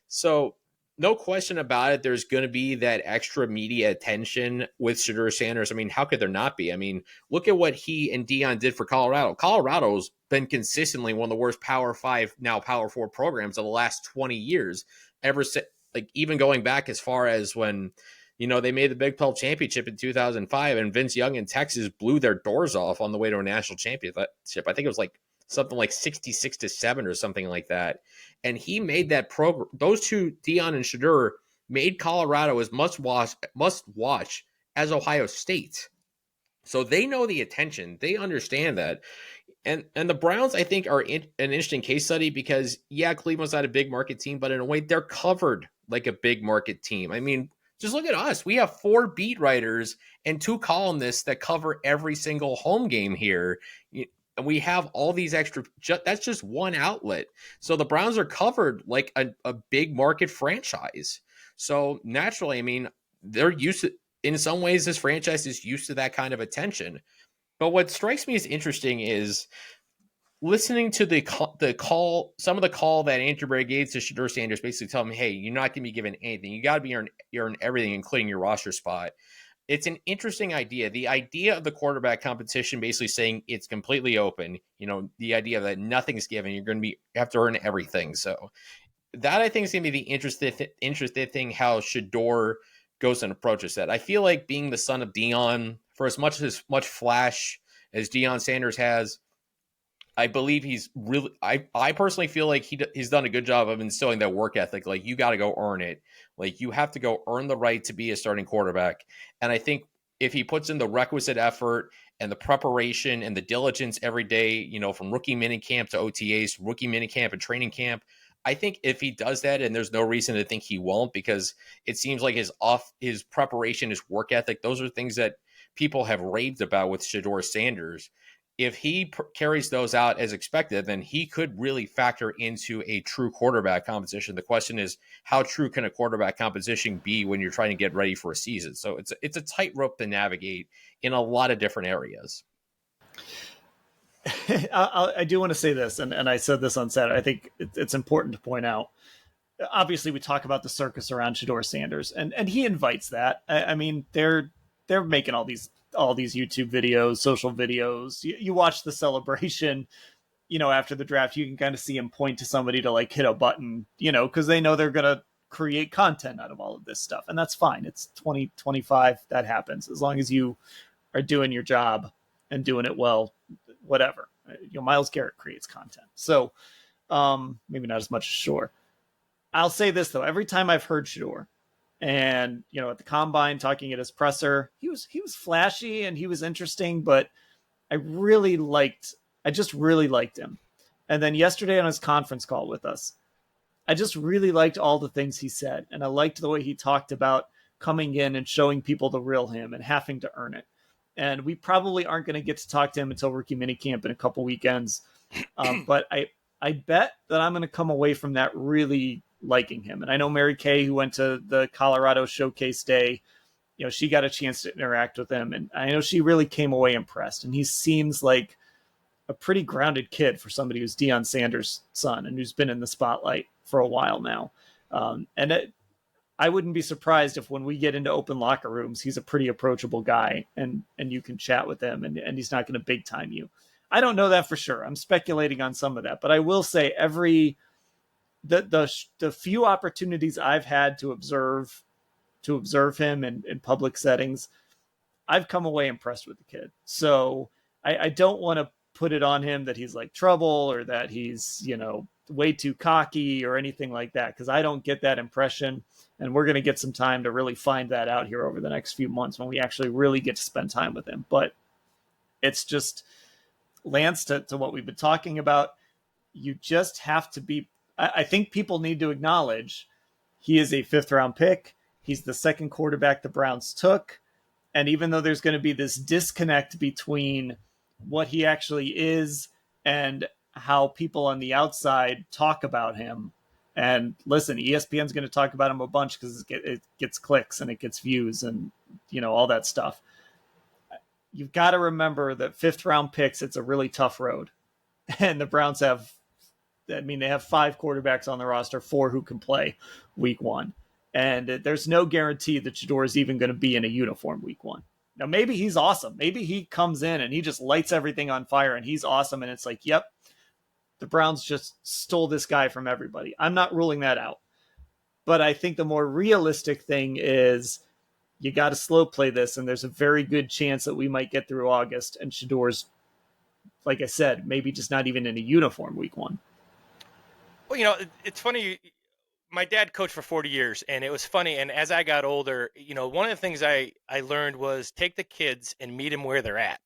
So no question about it, there's going to be that extra media attention with Shedeur Sanders. I mean, how could there not be? I mean, look at what he and Deion did for Colorado. Colorado's been consistently one of the worst Power 5, now Power 4 programs of the last 20 years, ever since, even going back as far as when, they made the Big 12 championship in 2005 and Vince Young in Texas blew their doors off on the way to a national championship. I think it was something like 66-7 or something like that. And he made that program. Those two, Deion and Shedeur, made Colorado as must watch as Ohio State. So they know the attention. They understand that. And the Browns, I think, are an interesting case study because, yeah, Cleveland's not a big market team, but in a way, they're covered like a big market team. I mean, just look at us. We have 4 beat writers and 2 columnists that cover every single home game here. And we have all these extra, that's just one outlet. So the Browns are covered like a big market franchise. So naturally, I mean, they're used to, in some ways, this franchise is used to that kind of attention. But what strikes me as interesting is listening to the call, some of the call that Andrew Berry gave to Shador Sanders, basically telling him, hey, you're not going to be given anything. You got to be earn everything, including your roster spot. It's an interesting idea. The idea of the quarterback competition basically saying it's completely open, the idea that nothing's given, you're going to have to earn everything. So that, I think, is going to be the interesting thing, how Shedeur goes and approaches that. I feel like being the son of Deion, for as much flash as Deion Sanders has, I believe he's really, I personally feel like he's done a good job of instilling that work ethic. Like, you got to go earn it. Like, you have to go earn the right to be a starting quarterback. And I think if he puts in the requisite effort and the preparation and the diligence every day, from rookie minicamp to OTAs, rookie minicamp and training camp, I think if he does that, and there's no reason to think he won't, because it seems like his preparation, his work ethic, those are things that people have raved about with Shador Sanders. If he carries those out as expected, then he could really factor into a true quarterback competition. The question is, how true can a quarterback competition be when you're trying to get ready for a season? So it's a tightrope to navigate in a lot of different areas. I do want to say this, and I said this on Saturday. I think it's important to point out. Obviously, we talk about the circus around Shador Sanders, and he invites that. I mean, they're making all these YouTube videos, social videos. You watch the celebration, after the draft, you can kind of see him point to somebody to like hit a button, because they know they're gonna create content out of all of this stuff, and that's fine. It's 2025, that happens as long as you are doing your job and doing it well. Whatever, Myles Garrett creates content, so maybe not as much as Shore. I'll say this though: every time I've heard Shador, and at the combine talking at his presser, he was flashy and he was interesting, but I just really liked him. And then yesterday on his conference call with us, I just really liked all the things he said, and I liked the way he talked about coming in and showing people the real him and having to earn it. And we probably aren't going to get to talk to him until rookie minicamp in a couple weekends, but I bet that I'm going to come away from that really liking him. And I know Mary Kay, who went to the Colorado Showcase Day, she got a chance to interact with him, and I know she really came away impressed. And he seems like a pretty grounded kid for somebody who's Deion Sanders' son and who's been in the spotlight for a while now. I wouldn't be surprised if when we get into open locker rooms, he's a pretty approachable guy, and you can chat with him, and he's not going to big time you. I don't know that for sure. I'm speculating on some of that, but I will say the few opportunities I've had to observe him in public settings, I've come away impressed with the kid. So I don't want to put it on him that he's like trouble or that he's, way too cocky or anything like that, because I don't get that impression. And we're going to get some time to really find that out here over the next few months when we actually really get to spend time with him. But it's just, Lance, to what we've been talking about, you just have to be, I think people need to acknowledge he is a 5th-round pick. He's the second quarterback the Browns took. And even though there's going to be this disconnect between what he actually is and how people on the outside talk about him, and listen, ESPN's going to talk about him a bunch because it gets clicks and it gets views and, all that stuff. You've got to remember that 5th-round picks, it's a really tough road. And the Browns they have 5 quarterbacks on the roster, 4 who can play week 1. And there's no guarantee that Shador is even going to be in a uniform week 1. Now, maybe he's awesome. Maybe he comes in and he just lights everything on fire and he's awesome. And it's like, yep, the Browns just stole this guy from everybody. I'm not ruling that out. But I think the more realistic thing is you got to slow play this. And there's a very good chance that we might get through August and Shador's, like I said, maybe just not even in a uniform week 1. Well, it's funny. my dad coached for 40 years, and it was funny. And as I got older, one of the things I learned was take the kids and meet them where they're at.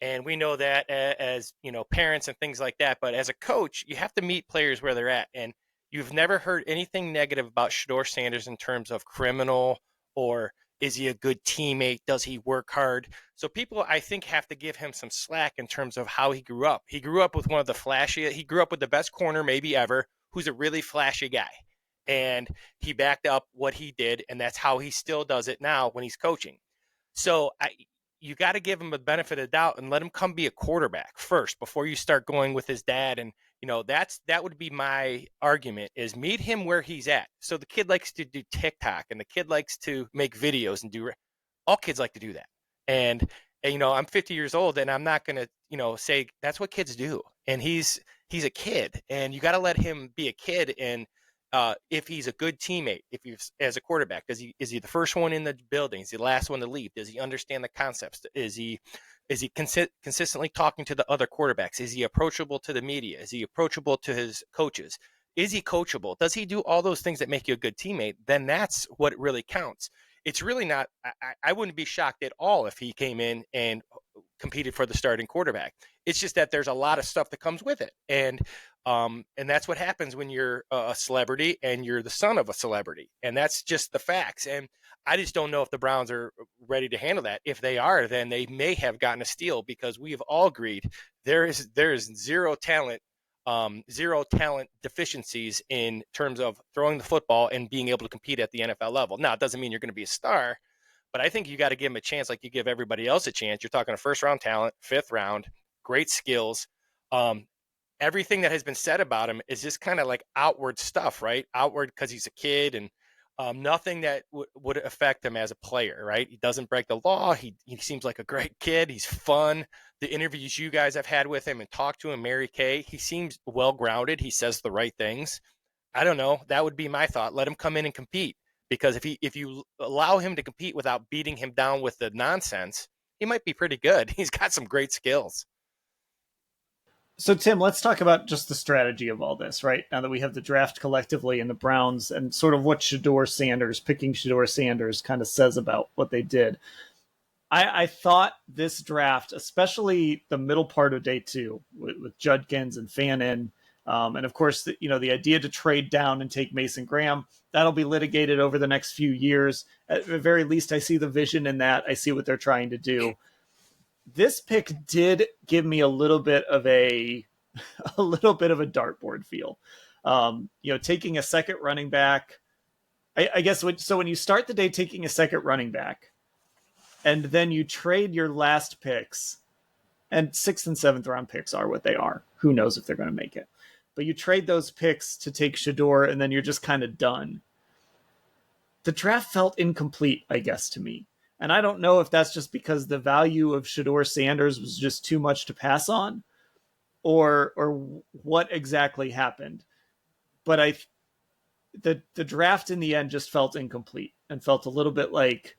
And we know that as, parents and things like that. But as a coach, you have to meet players where they're at. And you've never heard anything negative about Shador Sanders in terms of criminal, or is he a good teammate? Does he work hard? So people, I think, have to give him some slack in terms of how he grew up. He grew up with he grew up with the best corner maybe ever, who's a really flashy guy. And he backed up what he did. And that's how he still does it now when he's coaching. So you got to give him a benefit of doubt and let him come be a quarterback first before you start going with his dad. And that would be my argument, is meet him where he's at. So the kid likes to do TikTok, and the kid likes to make videos, and all kids like to do that. And I'm 50 years old, and I'm not going to say that's what kids do. And he's a kid, and you got to let him be a kid. And if he's a good teammate, if he's as a quarterback, is he the first one in the building? Is he the last one to leave? Does he understand the concepts? Is he consistently talking to the other quarterbacks? Is he approachable to the media? Is he approachable to his coaches? Is he coachable? Does he do all those things that make you a good teammate? Then that's what really counts. It's really not. I wouldn't be shocked at all if he came in and competed for the starting quarterback. It's just that there's a lot of stuff that comes with it. And that's what happens when you're a celebrity and you're the son of a celebrity. And that's just the facts. And I just don't know if the Browns are ready to handle that. If they are, then they may have gotten a steal, because we have all agreed there is zero talent deficiencies in terms of throwing the football and being able to compete at the NFL level. Now, it doesn't mean you're going to be a star, but I think you got to give him a chance like you give everybody else a chance. You're talking a first-round talent, fifth round, great skills. Everything that has been said about him is just kind of like outward stuff, right? Outward because he's a kid, and nothing that would affect him as a player, right? He doesn't break the law. He seems like a great kid. He's fun. The interviews you guys have had with him and talked to him, Mary Kay, he seems well-grounded. He says the right things. I don't know. That would be my thought. Let him come in and compete, because if you allow him to compete without beating him down with the nonsense, he might be pretty good. He's got some great skills. So, Tim, let's talk about just the strategy of all this, right? Now that we have the draft collectively and the Browns, and sort of what picking Shador Sanders kind of says about what they did. I thought this draft, especially the middle part of day two with Judkins and Fannin, and of course, the idea to trade down and take Mason Graham, that'll be litigated over the next few years. At the very least, I see the vision in that. I see what they're trying to do. This pick did give me a little bit of a dartboard feel. Taking a second running back. I guess when you start the day taking a second running back, and then you trade your last picks, and 6th and 7th round picks are what they are. Who knows if they're going to make it? But you trade those picks to take Shedeur, and then you're just kind of done. The draft felt incomplete, I guess, to me. And I don't know if that's just because the value of Shador Sanders was just too much to pass on, or what exactly happened. But the draft in the end just felt incomplete and felt a little bit like,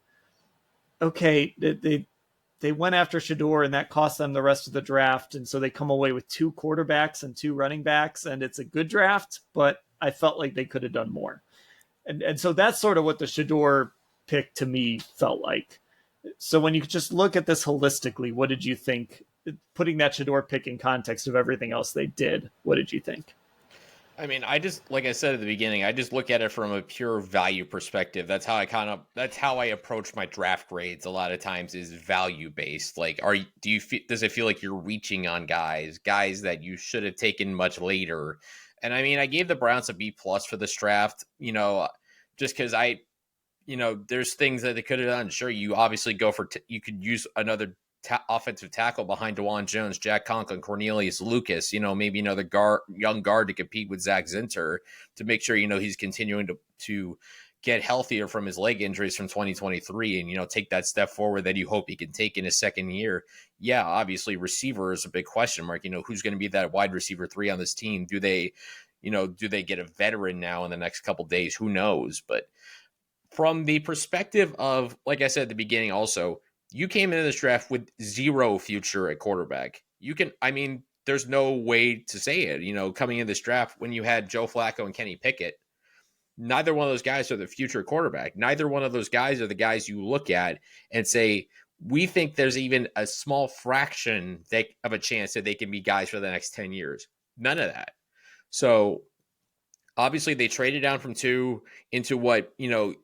okay, they went after Shedeur, and that cost them the rest of the draft. And so they come away with 2 quarterbacks and 2 running backs, and it's a good draft, but I felt like they could have done more. And so that's sort of what the Shedeur pick to me felt like. So when you just look at this holistically, what did you think? Putting that Shedeur pick in context of everything else they did, what did you think? I mean, like I said at the beginning, I just look at it from a pure value perspective. That's how I approach my draft grades a lot of times, is value based. Like, does it feel like you're reaching on guys that you should have taken much later? And I mean, I gave the Browns a B+ for this draft, just because there's things that they could have done. Sure, you obviously you could use another offensive tackle behind DeJuan Jones, Jack Conklin, Cornelius Lucas, maybe another young guard to compete with Zach Zinter, to make sure, he's continuing to get healthier from his leg injuries from 2023 and, take that step forward that you hope he can take in his second year. Yeah, obviously receiver is a big question mark. Who's going to be that wide receiver 3 on this team? Do they get a veteran now in the next couple days? Who knows? But from the perspective of, like I said at the beginning also, you came into this draft with 0 future at quarterback. There's no way to say it. Coming in this draft when you had Joe Flacco and Kenny Pickett, neither one of those guys are the future quarterback. Neither one of those guys are the guys you look at and say, we think there's even a small fraction of a chance that they can be guys for the next 10 years. None of that. So obviously they traded down from 2 into what,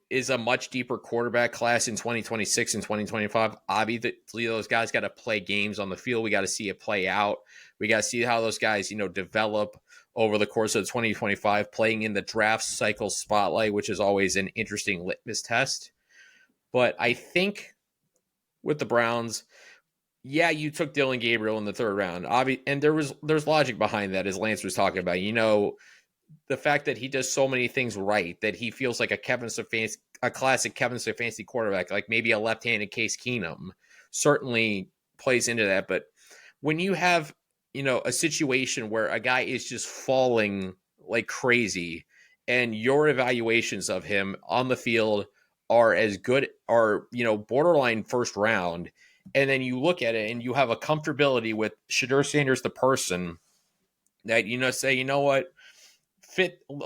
is a much deeper quarterback class in 2026 and 2025. Obviously those guys got to play games on the field. We got to see it play out. We got to see how those guys, develop over the course of 2025, playing in the draft cycle spotlight, which is always an interesting litmus test. But I think with the Browns, yeah, you took Dillon Gabriel in the 3rd round. And there's logic behind that, as Lance was talking about. The fact that he does so many things right, that he feels like a classic Kevin Stefanski quarterback, like maybe a left-handed Case Keenum, certainly plays into that. But when you have, a situation where a guy is just falling like crazy and your evaluations of him on the field are as good, are, borderline 1st round, and then you look at it and you have a comfortability with Shador Sanders, the person, that, say, you know what,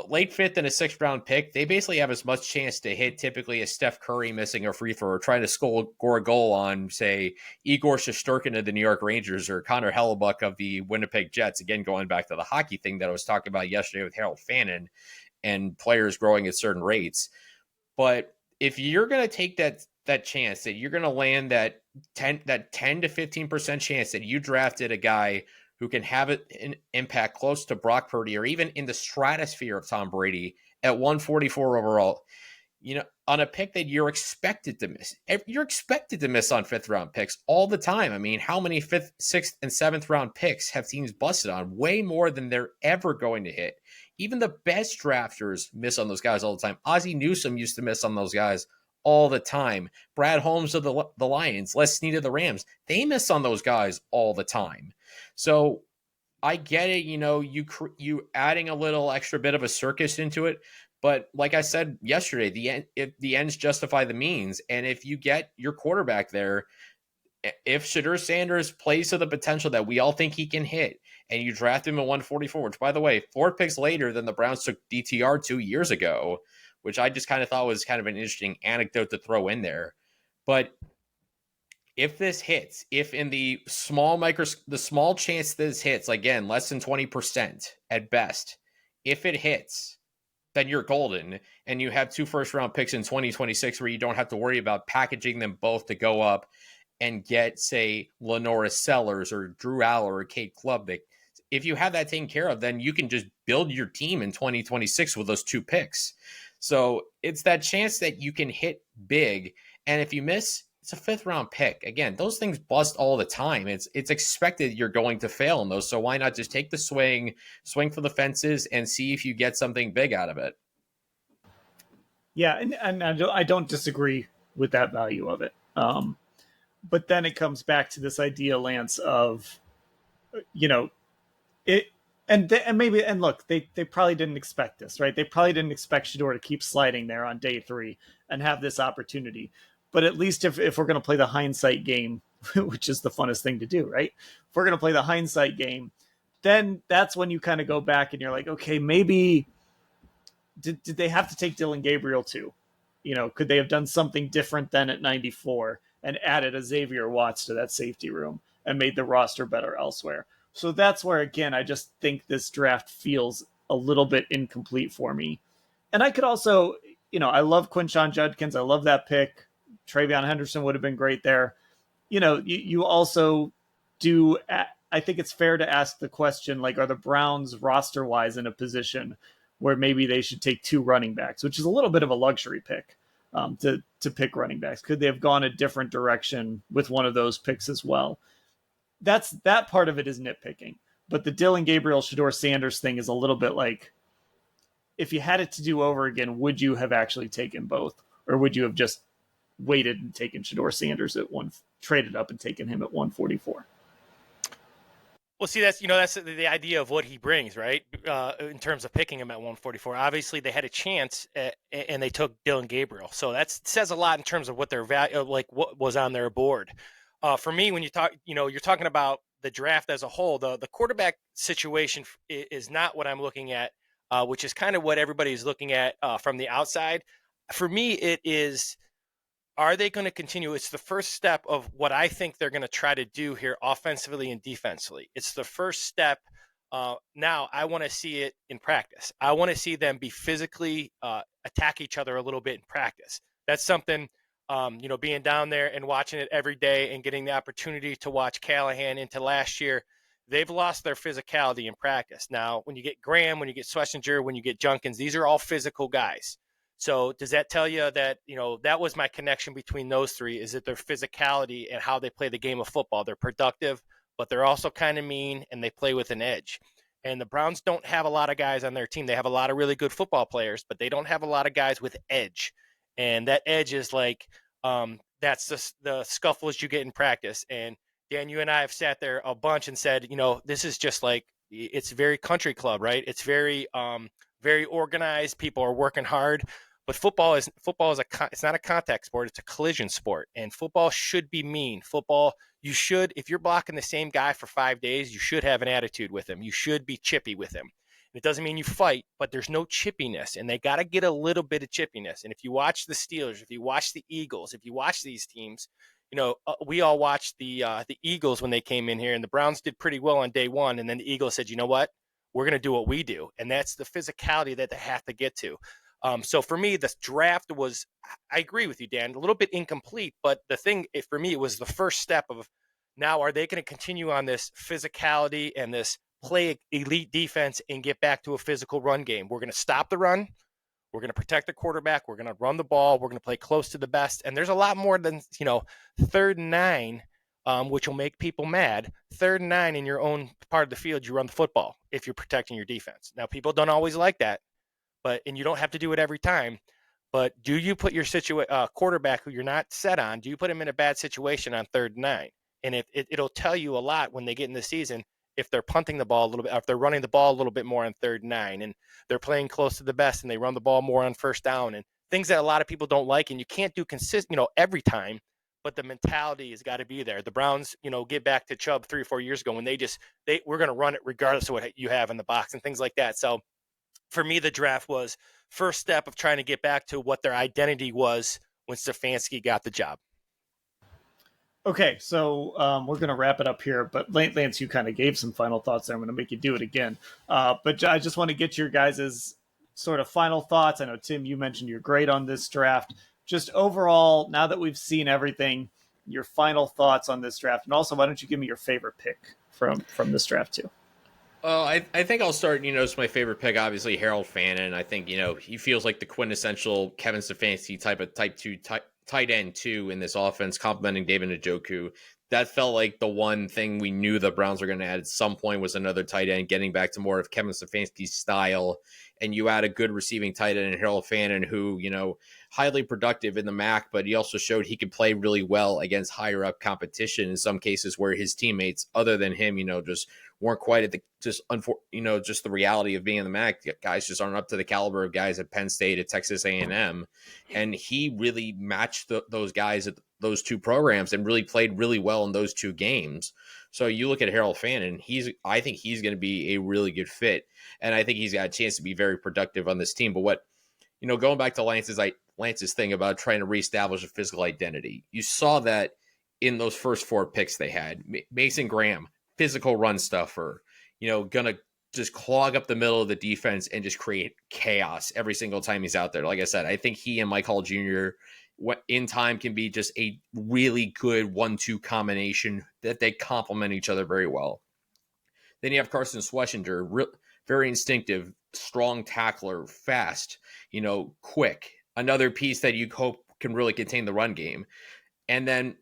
late 5th and a 6th round pick, they basically have as much chance to hit typically as Steph Curry missing a free throw or trying to score a goal on, say, Igor Shesterkin of the New York Rangers or Connor Hellebuck of the Winnipeg Jets. Again, going back to the hockey thing that I was talking about yesterday with Harold Fannin and players growing at certain rates. But if you're going to take that chance, that you're going to land that 10 to 15% chance that you drafted a guy who can have an impact close to Brock Purdy or even in the stratosphere of Tom Brady at 144 overall, on a pick that you're expected to miss. You're expected to miss on 5th round picks all the time. I mean, how many 5th, 6th, and 7th round picks have teams busted on? Way more than they're ever going to hit. Even the best drafters miss on those guys all the time. Ozzie Newsome used to miss on those guys all the time. Brad Holmes of the Lions, Les Snead of the Rams, they miss on those guys all the time. So I get it, you adding a little extra bit of a circus into it. But like I said yesterday, the ends justify the means. And if you get your quarterback there, if Shador Sanders plays to the potential that we all think he can hit, and you draft him at 144, which, by the way, 4 picks later than the Browns took DTR 2 years ago, which I just kind of thought was kind of an interesting anecdote to throw in there. But if this hits, if in the small chance this hits, again, less than 20% at best, if it hits, then you're golden, and you have 2 first-round picks in 2026 where you don't have to worry about packaging them both to go up and get, say, Lenora Sellers or Drew Aller or Kate Klubnik. If you have that taken care of, then you can just build your team in 2026 with those 2 picks. So it's that chance that you can hit big, and if you miss, it's a 5th round pick. Again, those things bust all the time. It's expected you're going to fail in those. So why not just take the swing for the fences, and see if you get something big out of it? Yeah, and I don't disagree with that value of it. But then it comes back to this idea, Lance, of it, and look, they probably didn't expect this, right? They probably didn't expect Shedeur to keep sliding there on day 3 and have this opportunity. But at least if we're going to play the hindsight game, which is the funnest thing to do, right? If we're going to play the hindsight game, then that's when you kind of go back and you're like, okay, maybe did they have to take Dillon Gabriel too? Could they have done something different then at 94 and added a Xavier Watts to that safety room and made the roster better elsewhere? So that's where, again, I just think this draft feels a little bit incomplete for me. And I could also, I love Quinshon Judkins. I love that pick. Travion Henderson would have been great there. You also do. I think it's fair to ask the question, like, are the Browns roster wise in a position where maybe they should take 2 running backs, which is a little bit of a luxury pick to pick running backs. Could they have gone a different direction with one of those picks as well? That part of it is nitpicking. But the Dillon Gabriel, Shador Sanders thing is a little bit like, if you had it to do over again, would you have actually taken both? Or would you have just waited and taken Shador Sanders at traded up and taken him at 144? Well, see, that's the idea of what he brings, right? In terms of picking him at 144. Obviously, they had a chance, and they took Dillon Gabriel. So that says a lot in terms of what their value, like what was on their board. For me, when you talk, you're talking about the draft as a whole. The quarterback situation is not what I'm looking at which is kind of what everybody's looking at from the outside. For me, it is, are they going to continue? It's the first step of what I think they're going to try to do here offensively and defensively. It's the first step. Now, I want to see it in practice. I want to see them be physically attack each other a little bit in practice. That's something, being down there and watching it every day and getting the opportunity to watch Callahan into last year. They've lost their physicality in practice. Now, when you get Graham, when you get Schlesinger, when you get Junkins, these are all physical guys. So does that tell you that, that was my connection between those three, is that their physicality and how they play the game of football? They're productive, but they're also kind of mean, and they play with an edge. And the Browns don't have a lot of guys on their team. They have a lot of really good football players, but they don't have a lot of guys with edge. And that edge is like, that's the scuffles you get in practice. And Dan, you and I have sat there a bunch and said, this is just like, it's very country club, right? It's very, very organized. People are working hard. But football is it's not a contact sport. It's a collision sport, and football should be mean. Football, you should, if you're blocking the same guy for 5 days, you should have an attitude with him. You should be chippy with him. It doesn't mean you fight, but there's no chippiness, and they got to get a little bit of chippiness. And if you watch the Steelers, if you watch the Eagles, if you watch these teams, we all watched the Eagles when they came in here, and the Browns did pretty well on day one, and then the Eagles said, you know what? We're going to do what we do, and that's the physicality that they have to get to. So for me, this draft was, I agree with you, Dan, a little bit incomplete, but the thing for me, it was the first step of, now are they going to continue on this physicality and this play elite defense and get back to a physical run game? We're going to stop the run. We're going to protect the quarterback. We're going to run the ball. We're going to play close to the best. And there's a lot more than, 3rd and 9, which will make people mad. 3rd and 9 in your own part of the field, you run the football if you're protecting your defense. Now, people don't always like that. And you don't have to do it every time. But do you put your quarterback who you're not set on, do you put him in a bad situation on 3rd and 9? And if it'll tell you a lot when they get in the season, if they're punting the ball a little bit, if they're running the ball a little bit more on 3rd and 9, and they're playing close to the best, and they run the ball more on 1st down, and things that a lot of people don't like, and you can't do every time. But the mentality has got to be there. The Browns, get back to Chubb 3 or 4 years ago when we're going to run it regardless of what you have in the box and things like that. So for me, the draft was first step of trying to get back to what their identity was when Stefanski got the job. Okay, so we're going to wrap it up here, but Lance, you kind of gave some final thoughts there. I'm going to make you do it again. But I just want to get your guys' sort of final thoughts. I know, Tim, you mentioned you're great on this draft. Just overall, now that we've seen everything, your final thoughts on this draft. And also, why don't you give me your favorite pick from this draft too? I think I'll start, it's my favorite pick, obviously, Harold Fannin. I think, he feels like the quintessential Kevin Stefanski type of type 2 tight end, too, in this offense, complementing David Njoku. That felt like the one thing we knew the Browns were going to add at some point was another tight end, getting back to more of Kevin Stefanski's style. And you add a good receiving tight end in Harold Fannin, who, highly productive in the MAC, but he also showed he could play really well against higher up competition in some cases where his teammates, other than him, just weren't quite at the just the reality of being in the MAC. Guys just aren't up to the caliber of guys at Penn State, at Texas A&M, and he really matched those guys at those two programs and really played really well in those two games. So you look at Harold Fannin, I think he's going to be a really good fit, and I think he's got a chance to be very productive on this team. But what going back to Lance's thing about trying to reestablish a physical identity, you saw that in those first 4 picks they had. Mason Graham, physical run stuffer, gonna just clog up the middle of the defense and just create chaos every single time he's out there. Like I said, I think he and Mike Hall Jr. in time can be just a really good 1-2 combination that they complement each other very well. Then you have Carson Schlesinger, very instinctive, strong tackler, fast, quick. Another piece that you hope can really contain the run game. And then,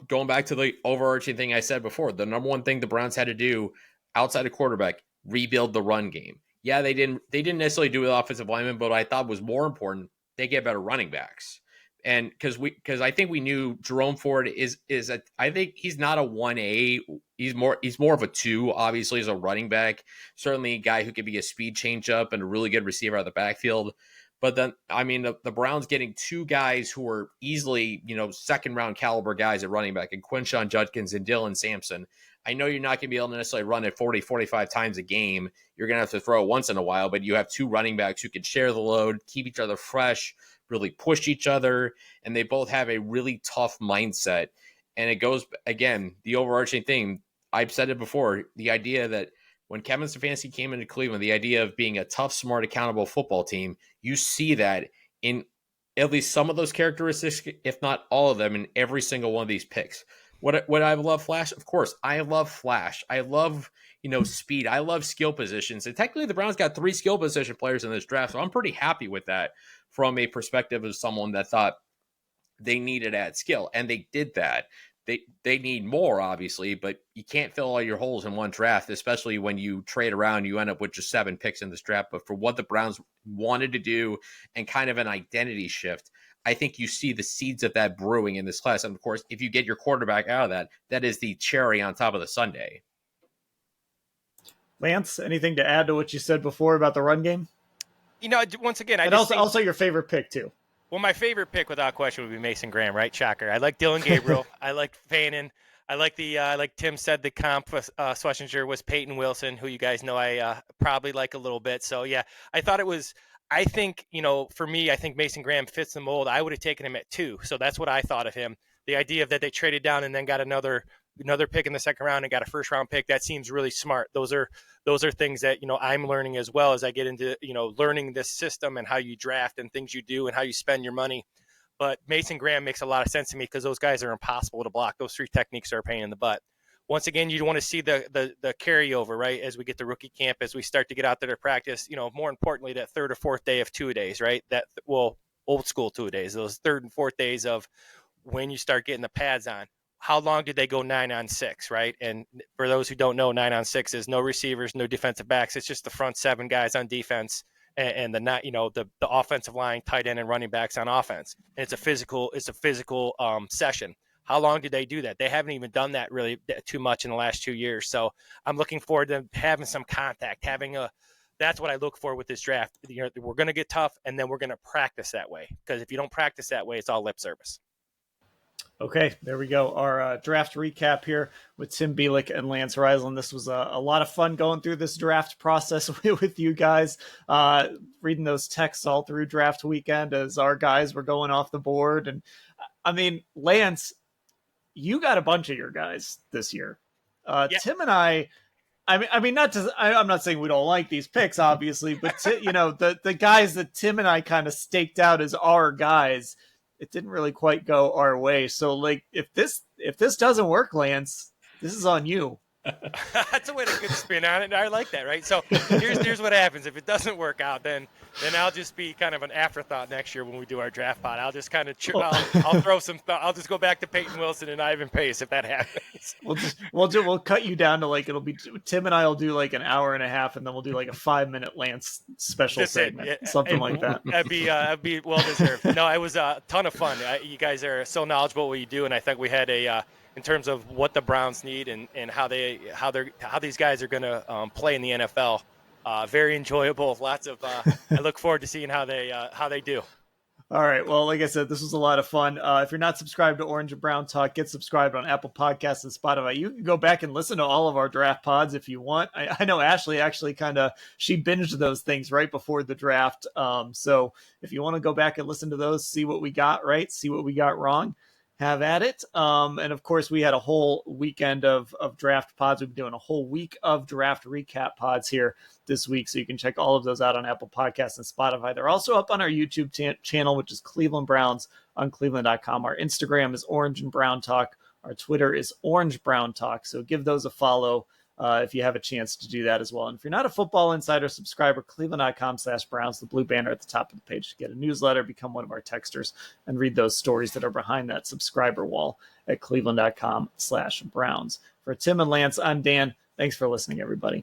going back to the overarching thing I said before, the number one thing the Browns had to do outside of quarterback, rebuild the run game. Yeah, they didn't necessarily do it with offensive linemen, but what I thought was more important, they get better running backs. And because I think we knew Jerome Ford I think he's not a 1A. He's more of a 2, obviously, as a running back. Certainly a guy who could be a speed change up and a really good receiver out of the backfield. But then, the Browns getting 2 guys who are easily, second round caliber guys at running back, and Quinshon Judkins and Dylan Sampson. I know you're not going to be able to necessarily run it 40, 45 times a game. You're going to have to throw it once in a while, but you have two running backs who can share the load, keep each other fresh, really push each other, and they both have a really tough mindset. And it goes, again, the overarching thing, I've said it before, the idea that when Kevin Stefanski came into Cleveland, the idea of being a tough, smart, accountable football team, you see that in at least some of those characteristics, if not all of them, in every single one of these picks. What I love Flash? Of course, I love Flash. I love, speed. I love skill positions. And technically the Browns got 3 skill position players in this draft, so I'm pretty happy with that from a perspective of someone that thought they needed at skill, and they did that. They need more, obviously, but you can't fill all your holes in one draft, especially when you trade around. You end up with just 7 picks in this draft. But for what the Browns wanted to do and kind of an identity shift, I think you see the seeds of that brewing in this class. And of course, if you get your quarterback out of that, that is the cherry on top of the sundae. Lance, anything to add to what you said before about the run game? Once again, also your favorite pick too. Well, my favorite pick without question would be Mason Graham, right? Shocker. I like Dillon Gabriel. I like Fannin. I like like Tim said, the comp Schlesinger was Peyton Wilson, who you guys know I probably like a little bit. So yeah, I think, for me, I think Mason Graham fits the mold. I would have taken him at 2. So that's what I thought of him. The idea of that they traded down and then got another pick in the second round and got a first round pick, that seems really smart. Those are things that, I'm learning as well as I get into, learning this system and how you draft and things you do and how you spend your money. But Mason Graham makes a lot of sense to me because those guys are impossible to block. Those 3 techniques are a pain in the butt. Once again, you want to see the carryover, right? As we get to rookie camp, as we start to get out there to practice, more importantly, that 3rd or 4th day of 2-a-days, right? Old school 2-a-days, those 3rd and 4th days of when you start getting the pads on. How long did they go 9-on-6, right? And for those who don't know, 9-on-6 is no receivers, no defensive backs. It's just the front 7 guys on defense and the offensive line, tight end, and running backs on offense. And it's a physical session. How long did they do that? They haven't even done that really too much in the last 2 years. So I'm looking forward to having some contact, that's what I look for with this draft. We're going to get tough, and then we're going to practice that way. Because if you don't practice that way, it's all lip service. Okay, there we go. Our draft recap here with Tim Bielik and Lance Reisland. This was a lot of fun going through this draft process with you guys, reading those texts all through draft weekend as our guys were going off the board. And I mean, Lance, you got a bunch of your guys this year. Yeah. Tim and I'm not saying we don't like these picks, obviously, but the guys that Tim and I kind of staked out as our guys, it didn't really quite go our way. So like, if this doesn't work, Lance, this is on you. That's a way to get a spin on it. I like that, right? So here's what happens. If it doesn't work out, then I'll just be kind of an afterthought next year when we do our draft pod. I'll just kind of I'll throw some. I'll just go back to Peyton Wilson and Ivan Pace if that happens. We'll cut you down to like, it'll be Tim and I will do like an hour and a half, and then we'll do like a 5-minute Lance special segment, something like that. That'd be well deserved. No, it was a ton of fun. You guys are so knowledgeable what you do, and I think we had in terms of what the Browns need and how these guys are going to play in the NFL. Very enjoyable. Lots of. I look forward to seeing how they do. All right. Well, like I said, this was a lot of fun. If you're not subscribed to Orange and Brown Talk, get subscribed on Apple Podcasts and Spotify. You can go back and listen to all of our draft pods if you want. I know Ashley actually she binged those things right before the draft. So if you want to go back and listen to those, see what we got right, see what we got wrong, have at it. And of course, we had a whole weekend of draft pods. We've been doing a whole week of draft recap pods here this week. So you can check all of those out on Apple Podcasts and Spotify. They're also up on our YouTube channel, which is Cleveland Browns on cleveland.com. Our Instagram is Orange and Brown Talk. Our Twitter is Orange Brown Talk. So give those a follow if you have a chance to do that as well. And if you're not a Football Insider subscriber, cleveland.com/Browns, the blue banner at the top of the page to get a newsletter, become one of our texters, and read those stories that are behind that subscriber wall at cleveland.com/Browns. For Tim and Lance, I'm Dan. Thanks for listening, everybody.